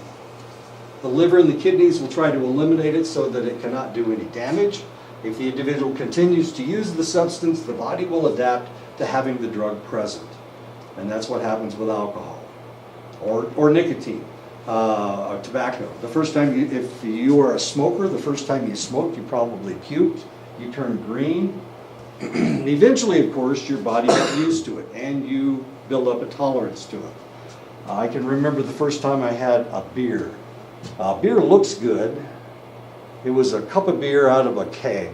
The liver and the kidneys will try to eliminate it so that it cannot do any damage. If the individual continues to use the substance, the body will adapt to having the drug present. And that's what happens with alcohol or nicotine, or tobacco. The first time, if you are a smoker, the first time you smoked, you probably puked, you turned green. Eventually, of course, your body got used to it and you build up a tolerance to it. I can remember the first time I had a beer. Beer looks good. It was a cup of beer out of a keg,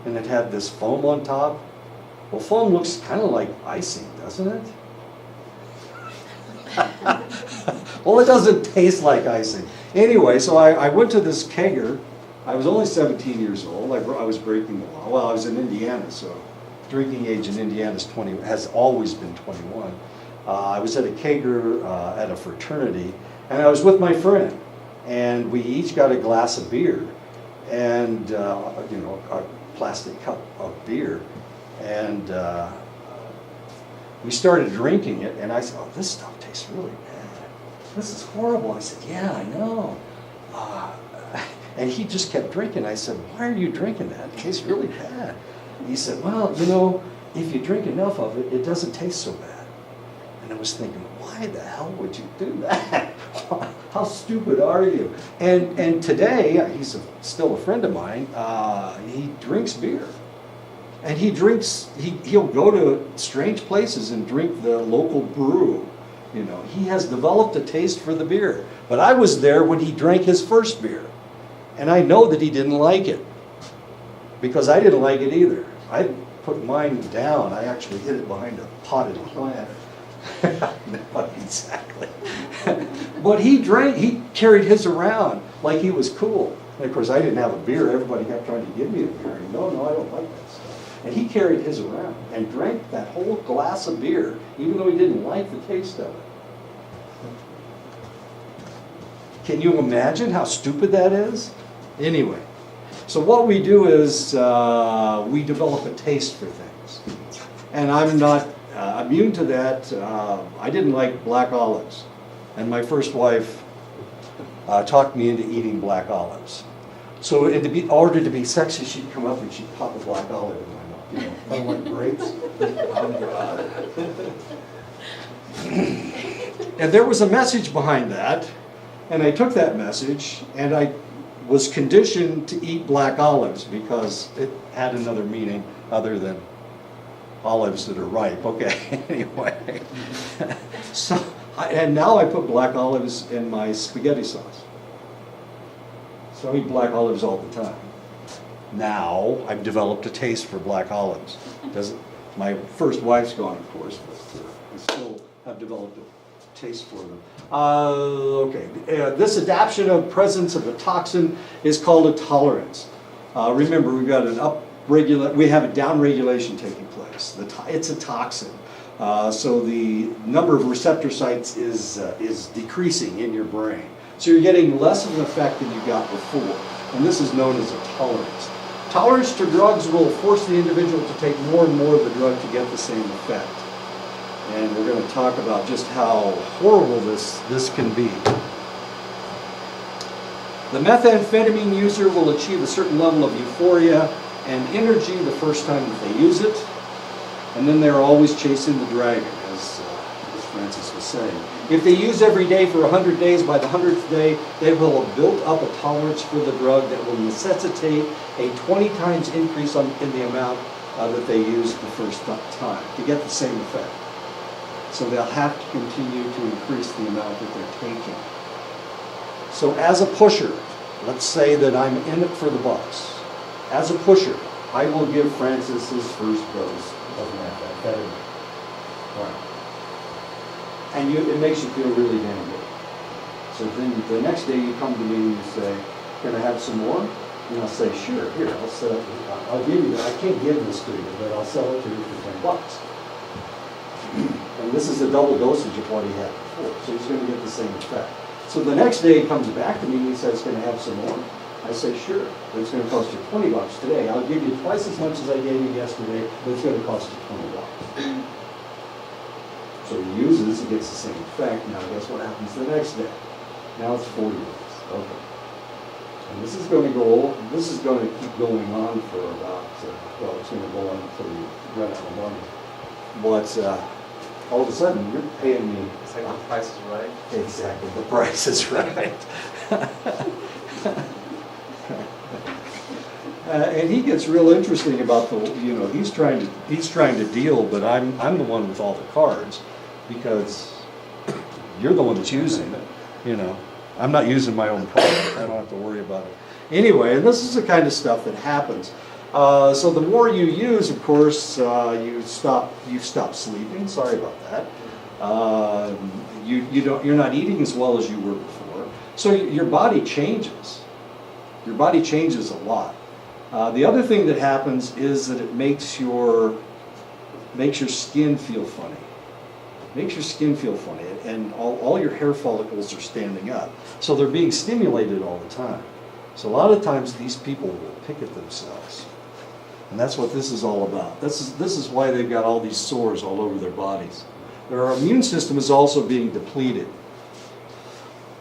and it had this foam on top. Well, foam looks kind of like icing, doesn't it? Well, it doesn't taste like icing. Anyway, so I went to this kegger. I was only 17 years old. I was breaking the law. Well, I was in Indiana, so drinking age in Indiana has always been 21. I was at a kegger at a fraternity, and I was with my friend. And we each got a glass of beer and, a plastic cup of beer. And we started drinking it, and I said, "Oh, this stuff tastes really bad. This is horrible." I said, "Yeah, I know." And he just kept drinking. I said, "Why are you drinking that? It tastes really bad." He said, "Well, if you drink enough of it, it doesn't taste so bad." And I was thinking, why the hell would you do that? How stupid are you? And today, he's still a friend of mine, he drinks beer. And he drinks, he'll go to strange places and drink the local brew. You know, he has developed a taste for the beer. But I was there when he drank his first beer. And I know that he didn't like it. Because I didn't like it either. I put mine down. I actually hid it behind a potted plant. Not exactly. But he carried his around like he was cool. And of course, I didn't have a beer. Everybody kept trying to give me a beer. And no, I don't like that stuff. And he carried his around and drank that whole glass of beer, even though he didn't like the taste of it. Can you imagine how stupid that is? Anyway, so what we do is we develop a taste for things. And I'm not immune to that. I didn't like black olives. And my first wife talked me into eating black olives. So in order to be sexy, she'd come up and she'd pop a black olive in my mouth. You know, kind of like grapes. Oh, God. And there was a message behind that. And I took that message and I was conditioned to eat black olives because it had another meaning other than olives that are ripe. Okay, anyway. And now I put black olives in my spaghetti sauce. So I eat black olives all the time. Now I've developed a taste for black olives. My first wife's gone, of course, but I still have developed a taste for them. This adaptation of presence of a toxin is called a tolerance. Remember, we've got we have a downregulation taking place. It's a toxin. So the number of receptor sites is decreasing in your brain. So you're getting less of an effect than you got before. And this is known as a tolerance. Tolerance to drugs will force the individual to take more and more of the drug to get the same effect. And we're going to talk about just how horrible this can be. The methamphetamine user will achieve a certain level of euphoria and energy the first time that they use it. And then they're always chasing the dragon, as Francis was saying. If they use every day for 100 days, by the 100th day, they will have built up a tolerance for the drug that will necessitate a 20 times increase in the amount that they used the first time to get the same effect. So they'll have to continue to increase the amount that they're taking. So as a pusher, let's say that I'm in it for the bucks. As a pusher, I will give Francis his first dose of methamphetamine. Right. And it makes you feel really damn good. So then the next day you come to me and you say, can I have some more? And I'll say, sure, here, I'll give you that. I can't give this to you, but I'll sell it to you for $10. And this is a double dosage of what he had before, so he's going to get the same effect. So the next day he comes back to me and he says, can I have some more? I say, sure, but it's going to cost you $20 today. I'll give you twice as much as I gave you yesterday, but it's going to cost you $20. So he uses, he gets the same effect. Now guess what happens the next day? Now it's $40. Okay. And this is going to keep going on for about, it's going to go on until you run out of money. But all of a sudden, you're paying me. It's like the price is right. Exactly, the price is right. And he gets real interesting about he's trying to deal, but I'm the one with all the cards because you're the one that's using it. I'm not using my own product. I don't have to worry about it. Anyway, and this is the kind of stuff that happens. So the more you use, of course, you stop sleeping. Sorry about that. You're not eating as well as you were before. So your body changes. Your body changes a lot. The other thing that happens is that it makes your skin feel funny. Makes your skin feel funny, and all your hair follicles are standing up. So they're being stimulated all the time. So a lot of times these people will pick at themselves. And that's what this is all about. This is why they've got all these sores all over their bodies. Their immune system is also being depleted.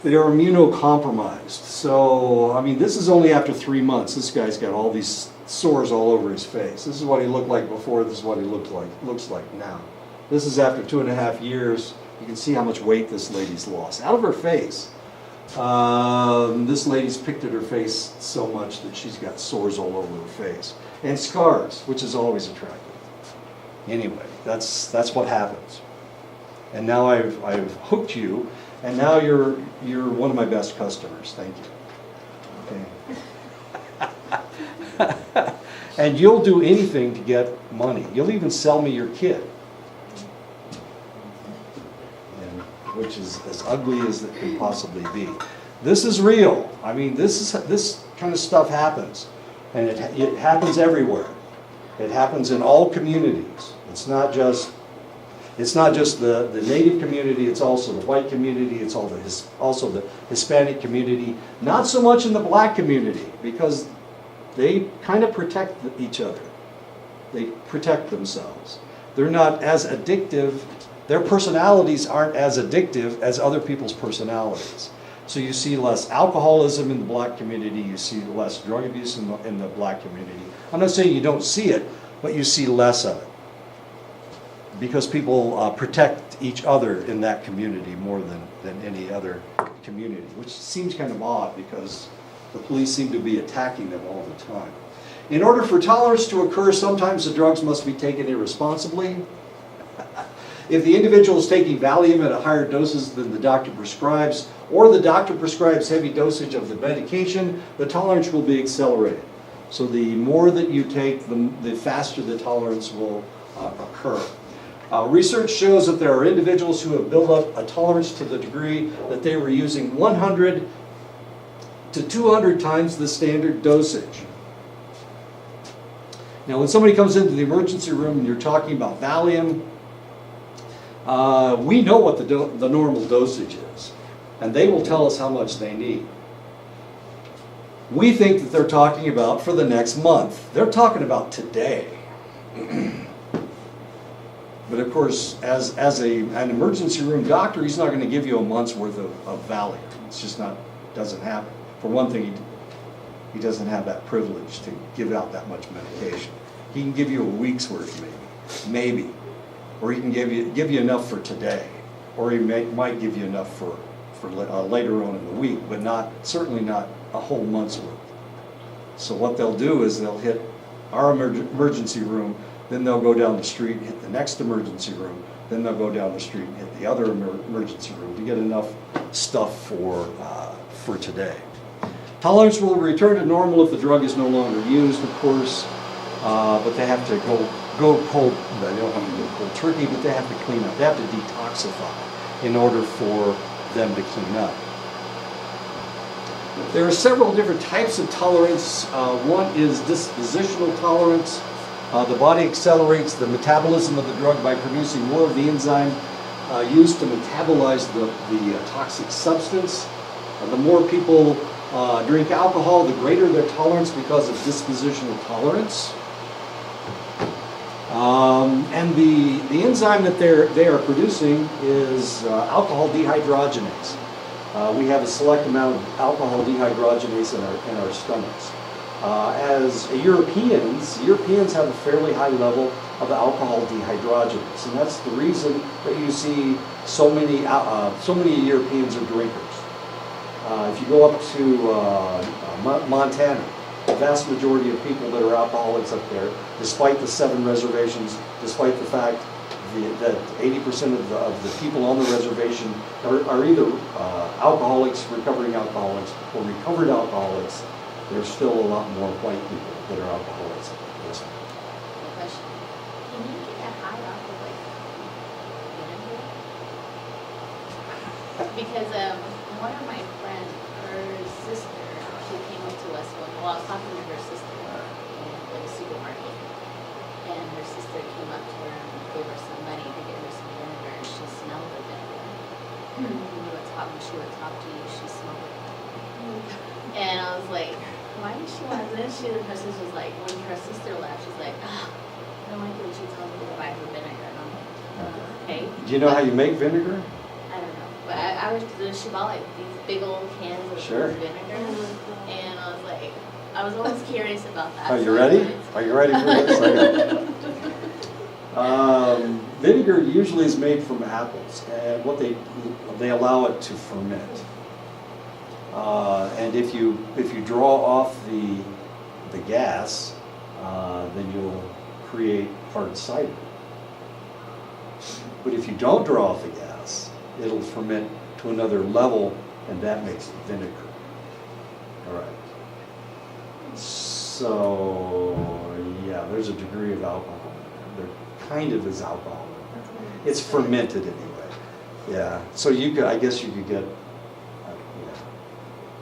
They are immunocompromised. So, this is only after 3 months. This guy's got all these sores all over his face. This is what he looked like before. This is what he looks like now. This is after 2.5 years. You can see how much weight this lady's lost out of her face. This lady's picked at her face so much that she's got sores all over her face. and scars, which is always attractive. Anyway, that's what happens. And now I've hooked you, and now you're one of my best customers. Thank you. Okay. And you'll do anything to get money. You'll even sell me your kid. And, which is as ugly as it can possibly be. This is real. I mean, this kind of stuff happens. And it happens everywhere. It happens in all communities. It's not just the Native community, it's also the white community, it's also the Hispanic community. Not so much in the black community, because they kind of protect each other. They protect themselves. They're not as addictive, their personalities aren't as addictive as other people's personalities. So you see less alcoholism in the black community, you see less drug abuse in the black community. I'm not saying you don't see it, but you see less of it. Because people protect each other in that community more than any other community, which seems kind of odd because the police seem to be attacking them all the time. In order for tolerance to occur, sometimes the drugs must be taken irresponsibly. If the individual is taking Valium at a higher doses than the doctor prescribes, or the doctor prescribes heavy dosage of the medication, the tolerance will be accelerated. So the more that you take, the faster the tolerance will occur. Research shows that there are individuals who have built up a tolerance to the degree that they were using 100 to 200 times the standard dosage. Now, when somebody comes into the emergency room and you're talking about Valium, we know what the normal dosage is, and they will tell us how much they need. We think that they're talking about for the next month. They're talking about today. But of course, as an emergency room doctor, he's not going to give you a month's worth of Valium. It's just not, doesn't happen. For one thing, he doesn't have that privilege to give out that much medication. He can give you a week's worth, maybe. Or he can give you enough for today. Or he might give you enough for later on in the week, but certainly not a whole month's worth. So what they'll do is they'll hit our emergency room, then they'll go down the street and hit the next emergency room, then they'll go down the street and hit the other emergency room to get enough stuff for today. Tolerance will return to normal if the drug is no longer used, of course, but they have to go cold. They don't have to go cold turkey, but they have to clean up. They have to detoxify in order for them to clean up. There are several different types of tolerance. One is dispositional tolerance. The body accelerates the metabolism of the drug by producing more of the enzyme used to metabolize the toxic substance. The more people drink alcohol, the greater their tolerance because of dispositional tolerance. And the enzyme that they are producing is alcohol dehydrogenase. We have a select amount of alcohol dehydrogenase in our stomachs. As Europeans have a fairly high level of alcohol dehydrogenase, and that's the reason that you see so many Europeans are drinkers. If you go up to Montana, the vast majority of people that are alcoholics up there, despite the 7 reservations, despite the fact that 80% of the people on the reservation are either alcoholics, recovering alcoholics, or recovered alcoholics, there's still a lot more white people that are alcoholics. Yes. Question. Can you get high off of vinegar? Because one of my friends, her sister, she came up to us while I was talking to her sister in a supermarket, and her sister came up to her and gave her some money to get her some vinegar, and she smelled the vinegar. When she would talk to you, she smelled it. And I was like, why did she want this? Her sister was like, when her sister left, she's like, I don't like it when she told me to buy her vinegar. And I'm like, okay. Do you know how you make vinegar? I don't know. But she bought like these big old cans of vinegar. And I was like, I was always curious about that. Are you ready? Are you ready for this? Okay. Vinegar usually is made from apples, and what they allow it to ferment. And if you draw off the gas, then you'll create hard cider. But if you don't draw off the gas, it'll ferment to another level, and that makes vinegar. All right. So, yeah, there's a degree of alcohol. There kind of is alcohol. It's fermented anyway. Yeah. So you could, I guess you could get.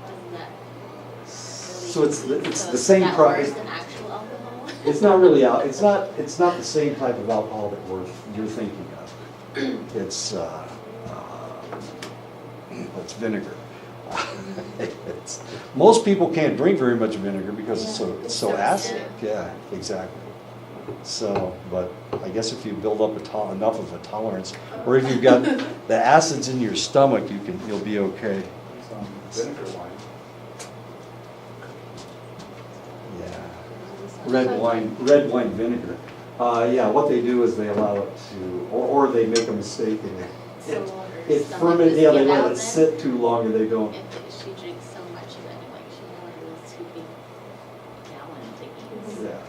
Wasn't that So it's so the same is that price. worse than actual alcohol? It's not really it's not the same type of alcohol that you're thinking of. It's vinegar. Most people can't drink very much vinegar because it's so acid. Yeah, exactly. So, but I guess if you build up enough of a tolerance, or if you've got the acids in your stomach, you'll be okay. Vinegar wine. Yeah. Red wine vinegar. Yeah, what they do is they allow it to, or they make a mistake and it ferments. Yeah, they let it sit too long and they don't. If she drinks so much of it, like she only was 2 big gallon Yeah.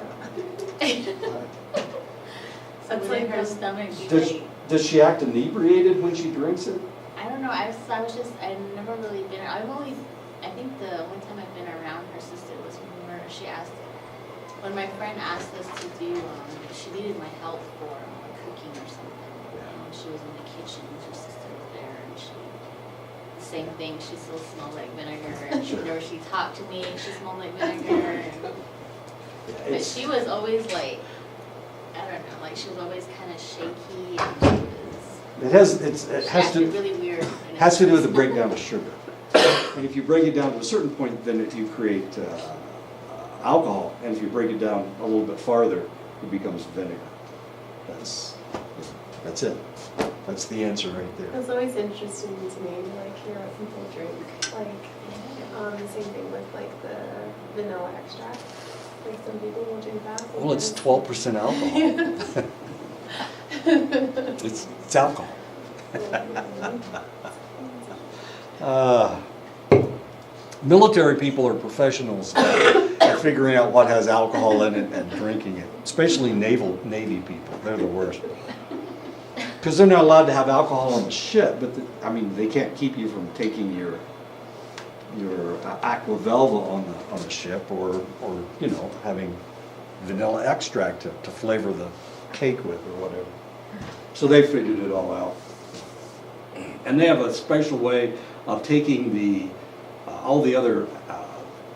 So wouldn't her stomach be like, Does she act inebriated when she drinks it? I don't know, I've never really been, I think the only time I've been around her sister was when my friend asked us to do, she needed my help for cooking or something. And she was in the kitchen, her sister was there, and the same thing, she still smelled like vinegar. And whenever she talked to me, she smelled like vinegar. But she was always like, I don't know, like she was always kind of shaky. And It has to really weird. has to do with the breakdown of sugar. And if you break it down to a certain point, then you create alcohol. And if you break it down a little bit farther, it becomes vinegar. That's it. That's the answer right there. It's always interesting to me to like hear what people drink. Like the same thing with like the vanilla extract. Like some people will drink that. Well, it's 12% alcohol. It's alcohol. Military people are professionals at figuring out what has alcohol in it and drinking it, especially Navy people. They're the worst. Because they're not allowed to have alcohol on the ship, but they can't keep you from taking your aqua velva on the ship, or having vanilla extract to flavor the cake with or whatever. So they figured it all out, and they have a special way of taking all the other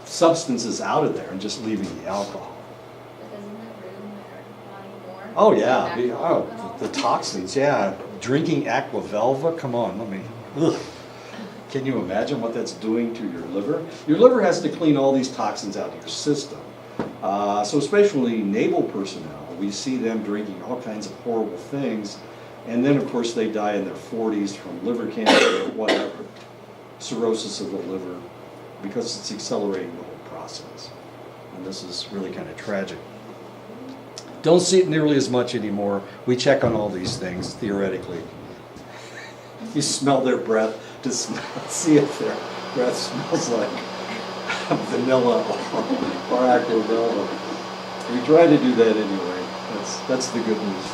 substances out of there and just leaving the alcohol. But doesn't that ruin their body more? Oh yeah, than actual alcohol? the toxins. Yeah, drinking aqua velva. Come on, ugh. Can you imagine what that's doing to your liver? Your liver has to clean all these toxins out of your system. So especially naval personnel, we see them drinking all kinds of horrible things, and then of course they die in their 40s from liver cancer or whatever, cirrhosis of the liver, because it's accelerating the whole process. And this is really kind of tragic. Don't see it nearly as much anymore. We check on all these things theoretically. You smell their breath to see if their breath smells like vanilla or aqua velva. We try to do that anyway. That's the good news.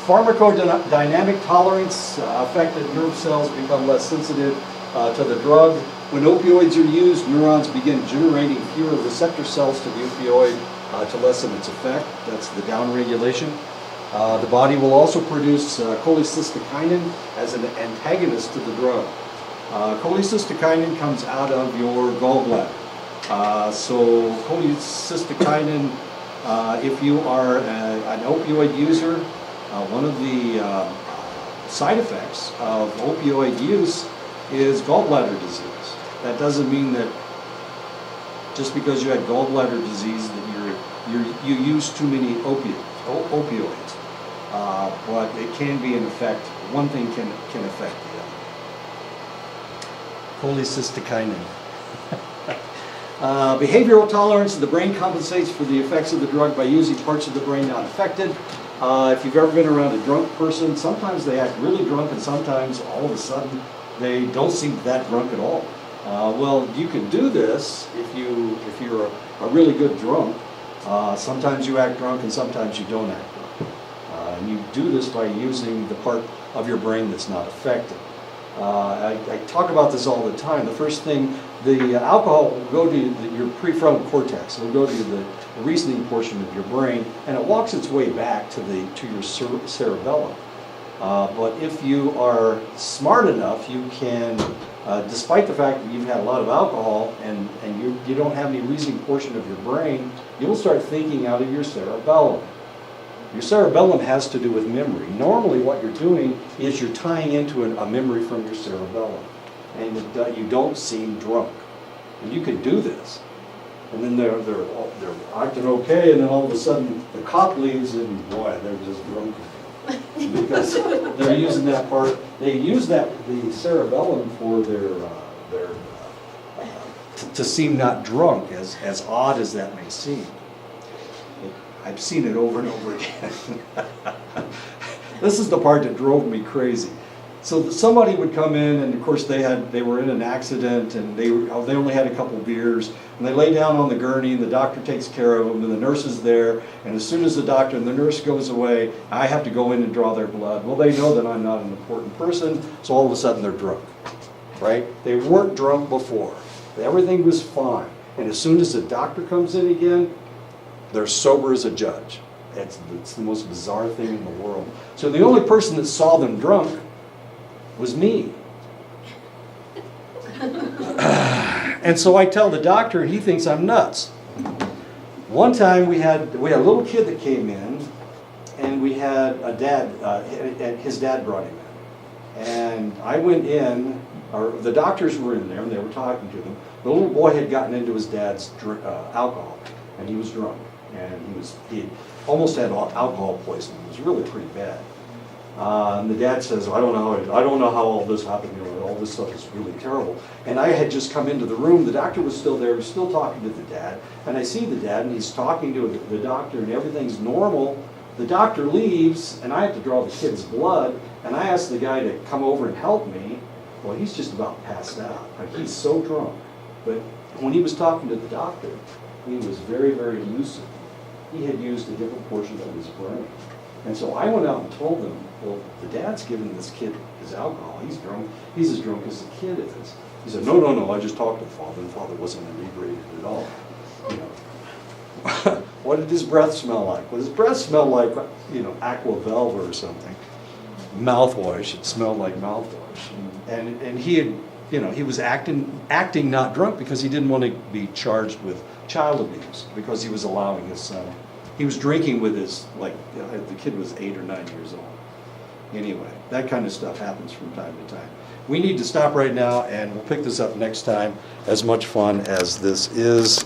Pharmacodynamic tolerance. Affected nerve cells become less sensitive to the drug. When opioids are used, neurons begin generating fewer receptor cells to the opioid to lessen its effect. That's the downregulation. The body will also produce cholecystokinin as an antagonist to the drug. Cholecystokinin comes out of your gallbladder. So cholecystokinin, if you are an opioid user, one of the side effects of opioid use is gallbladder disease. That doesn't mean that just because you had gallbladder disease that you use too many opioids. But it can be an effect. One thing can affect the other. Cholecystokinin. Behavioral tolerance. The brain compensates for the effects of the drug by using parts of the brain not affected. If you've ever been around a drunk person, sometimes they act really drunk, and sometimes all of a sudden they don't seem that drunk at all. Well, you can do this if you're a really good drunk. Sometimes you act drunk and sometimes you don't act drunk. And you do this by using the part of your brain that's not affected. I talk about this all the time. The first thing, the alcohol will go to your prefrontal cortex. It will go to the reasoning portion of your brain, and it walks its way back to your cerebellum. But if you are smart enough, you can, despite the fact that you've had a lot of alcohol and you don't have any reasoning portion of your brain, you will start thinking out of your cerebellum. Your cerebellum has to do with memory. Normally what you're doing is you're tying into a memory from your cerebellum, and you don't seem drunk. And you can do this. And then they're acting okay, and then all of a sudden the cop leaves and boy, they're just drunk. Because they're using that part, they use the cerebellum for to seem not drunk, as odd as that may seem. I've seen it over and over again. This is the part that drove me crazy. So somebody would come in, and of course they were in an accident, and they only had a couple beers, and they lay down on the gurney, and the doctor takes care of them, and the nurse is there, and as soon as the doctor and the nurse goes away, I have to go in and draw their blood. Well, they know that I'm not an important person, so all of a sudden they're drunk, right? They weren't drunk before. Everything was fine, and as soon as the doctor comes in again, they're sober as a judge. It's the most bizarre thing in the world. So the only person that saw them drunk was me. And so I tell the doctor, and he thinks I'm nuts. One time we had a little kid that came in, and we had a dad, and his dad brought him in. And I went in, or the doctors were in there, and they were talking to them. The little boy had gotten into his dad's alcohol, and he was drunk. And he almost had alcohol poisoning. It was really pretty bad. And the dad says, I don't know how all this happened. All this stuff is really terrible. And I had just come into the room. The doctor was still there. He was still talking to the dad. And I see the dad, and he's talking to the doctor, and everything's normal. The doctor leaves, and I have to draw the kid's blood. And I asked the guy to come over and help me. Well, he's just about passed out. He's so drunk. But when he was talking to the doctor, he was very, very lucid. He had used a different portion of his brain. And so I went out and told them, well, the dad's giving this kid his alcohol. He's drunk. He's as drunk as the kid is. He said, no, I just talked to the father, and the father wasn't inebriated at all. You know. What did his breath smell like? Well, his breath smelled like, Aqua Velva or something. Mouthwash. It smelled like mouthwash. And he had, he was acting not drunk because he didn't want to be charged with child abuse, because he was allowing his son. He was drinking with his, the kid was 8 or 9 years old. Anyway, that kind of stuff happens from time to time. We need to stop right now, and we'll pick this up next time. As much fun as this is.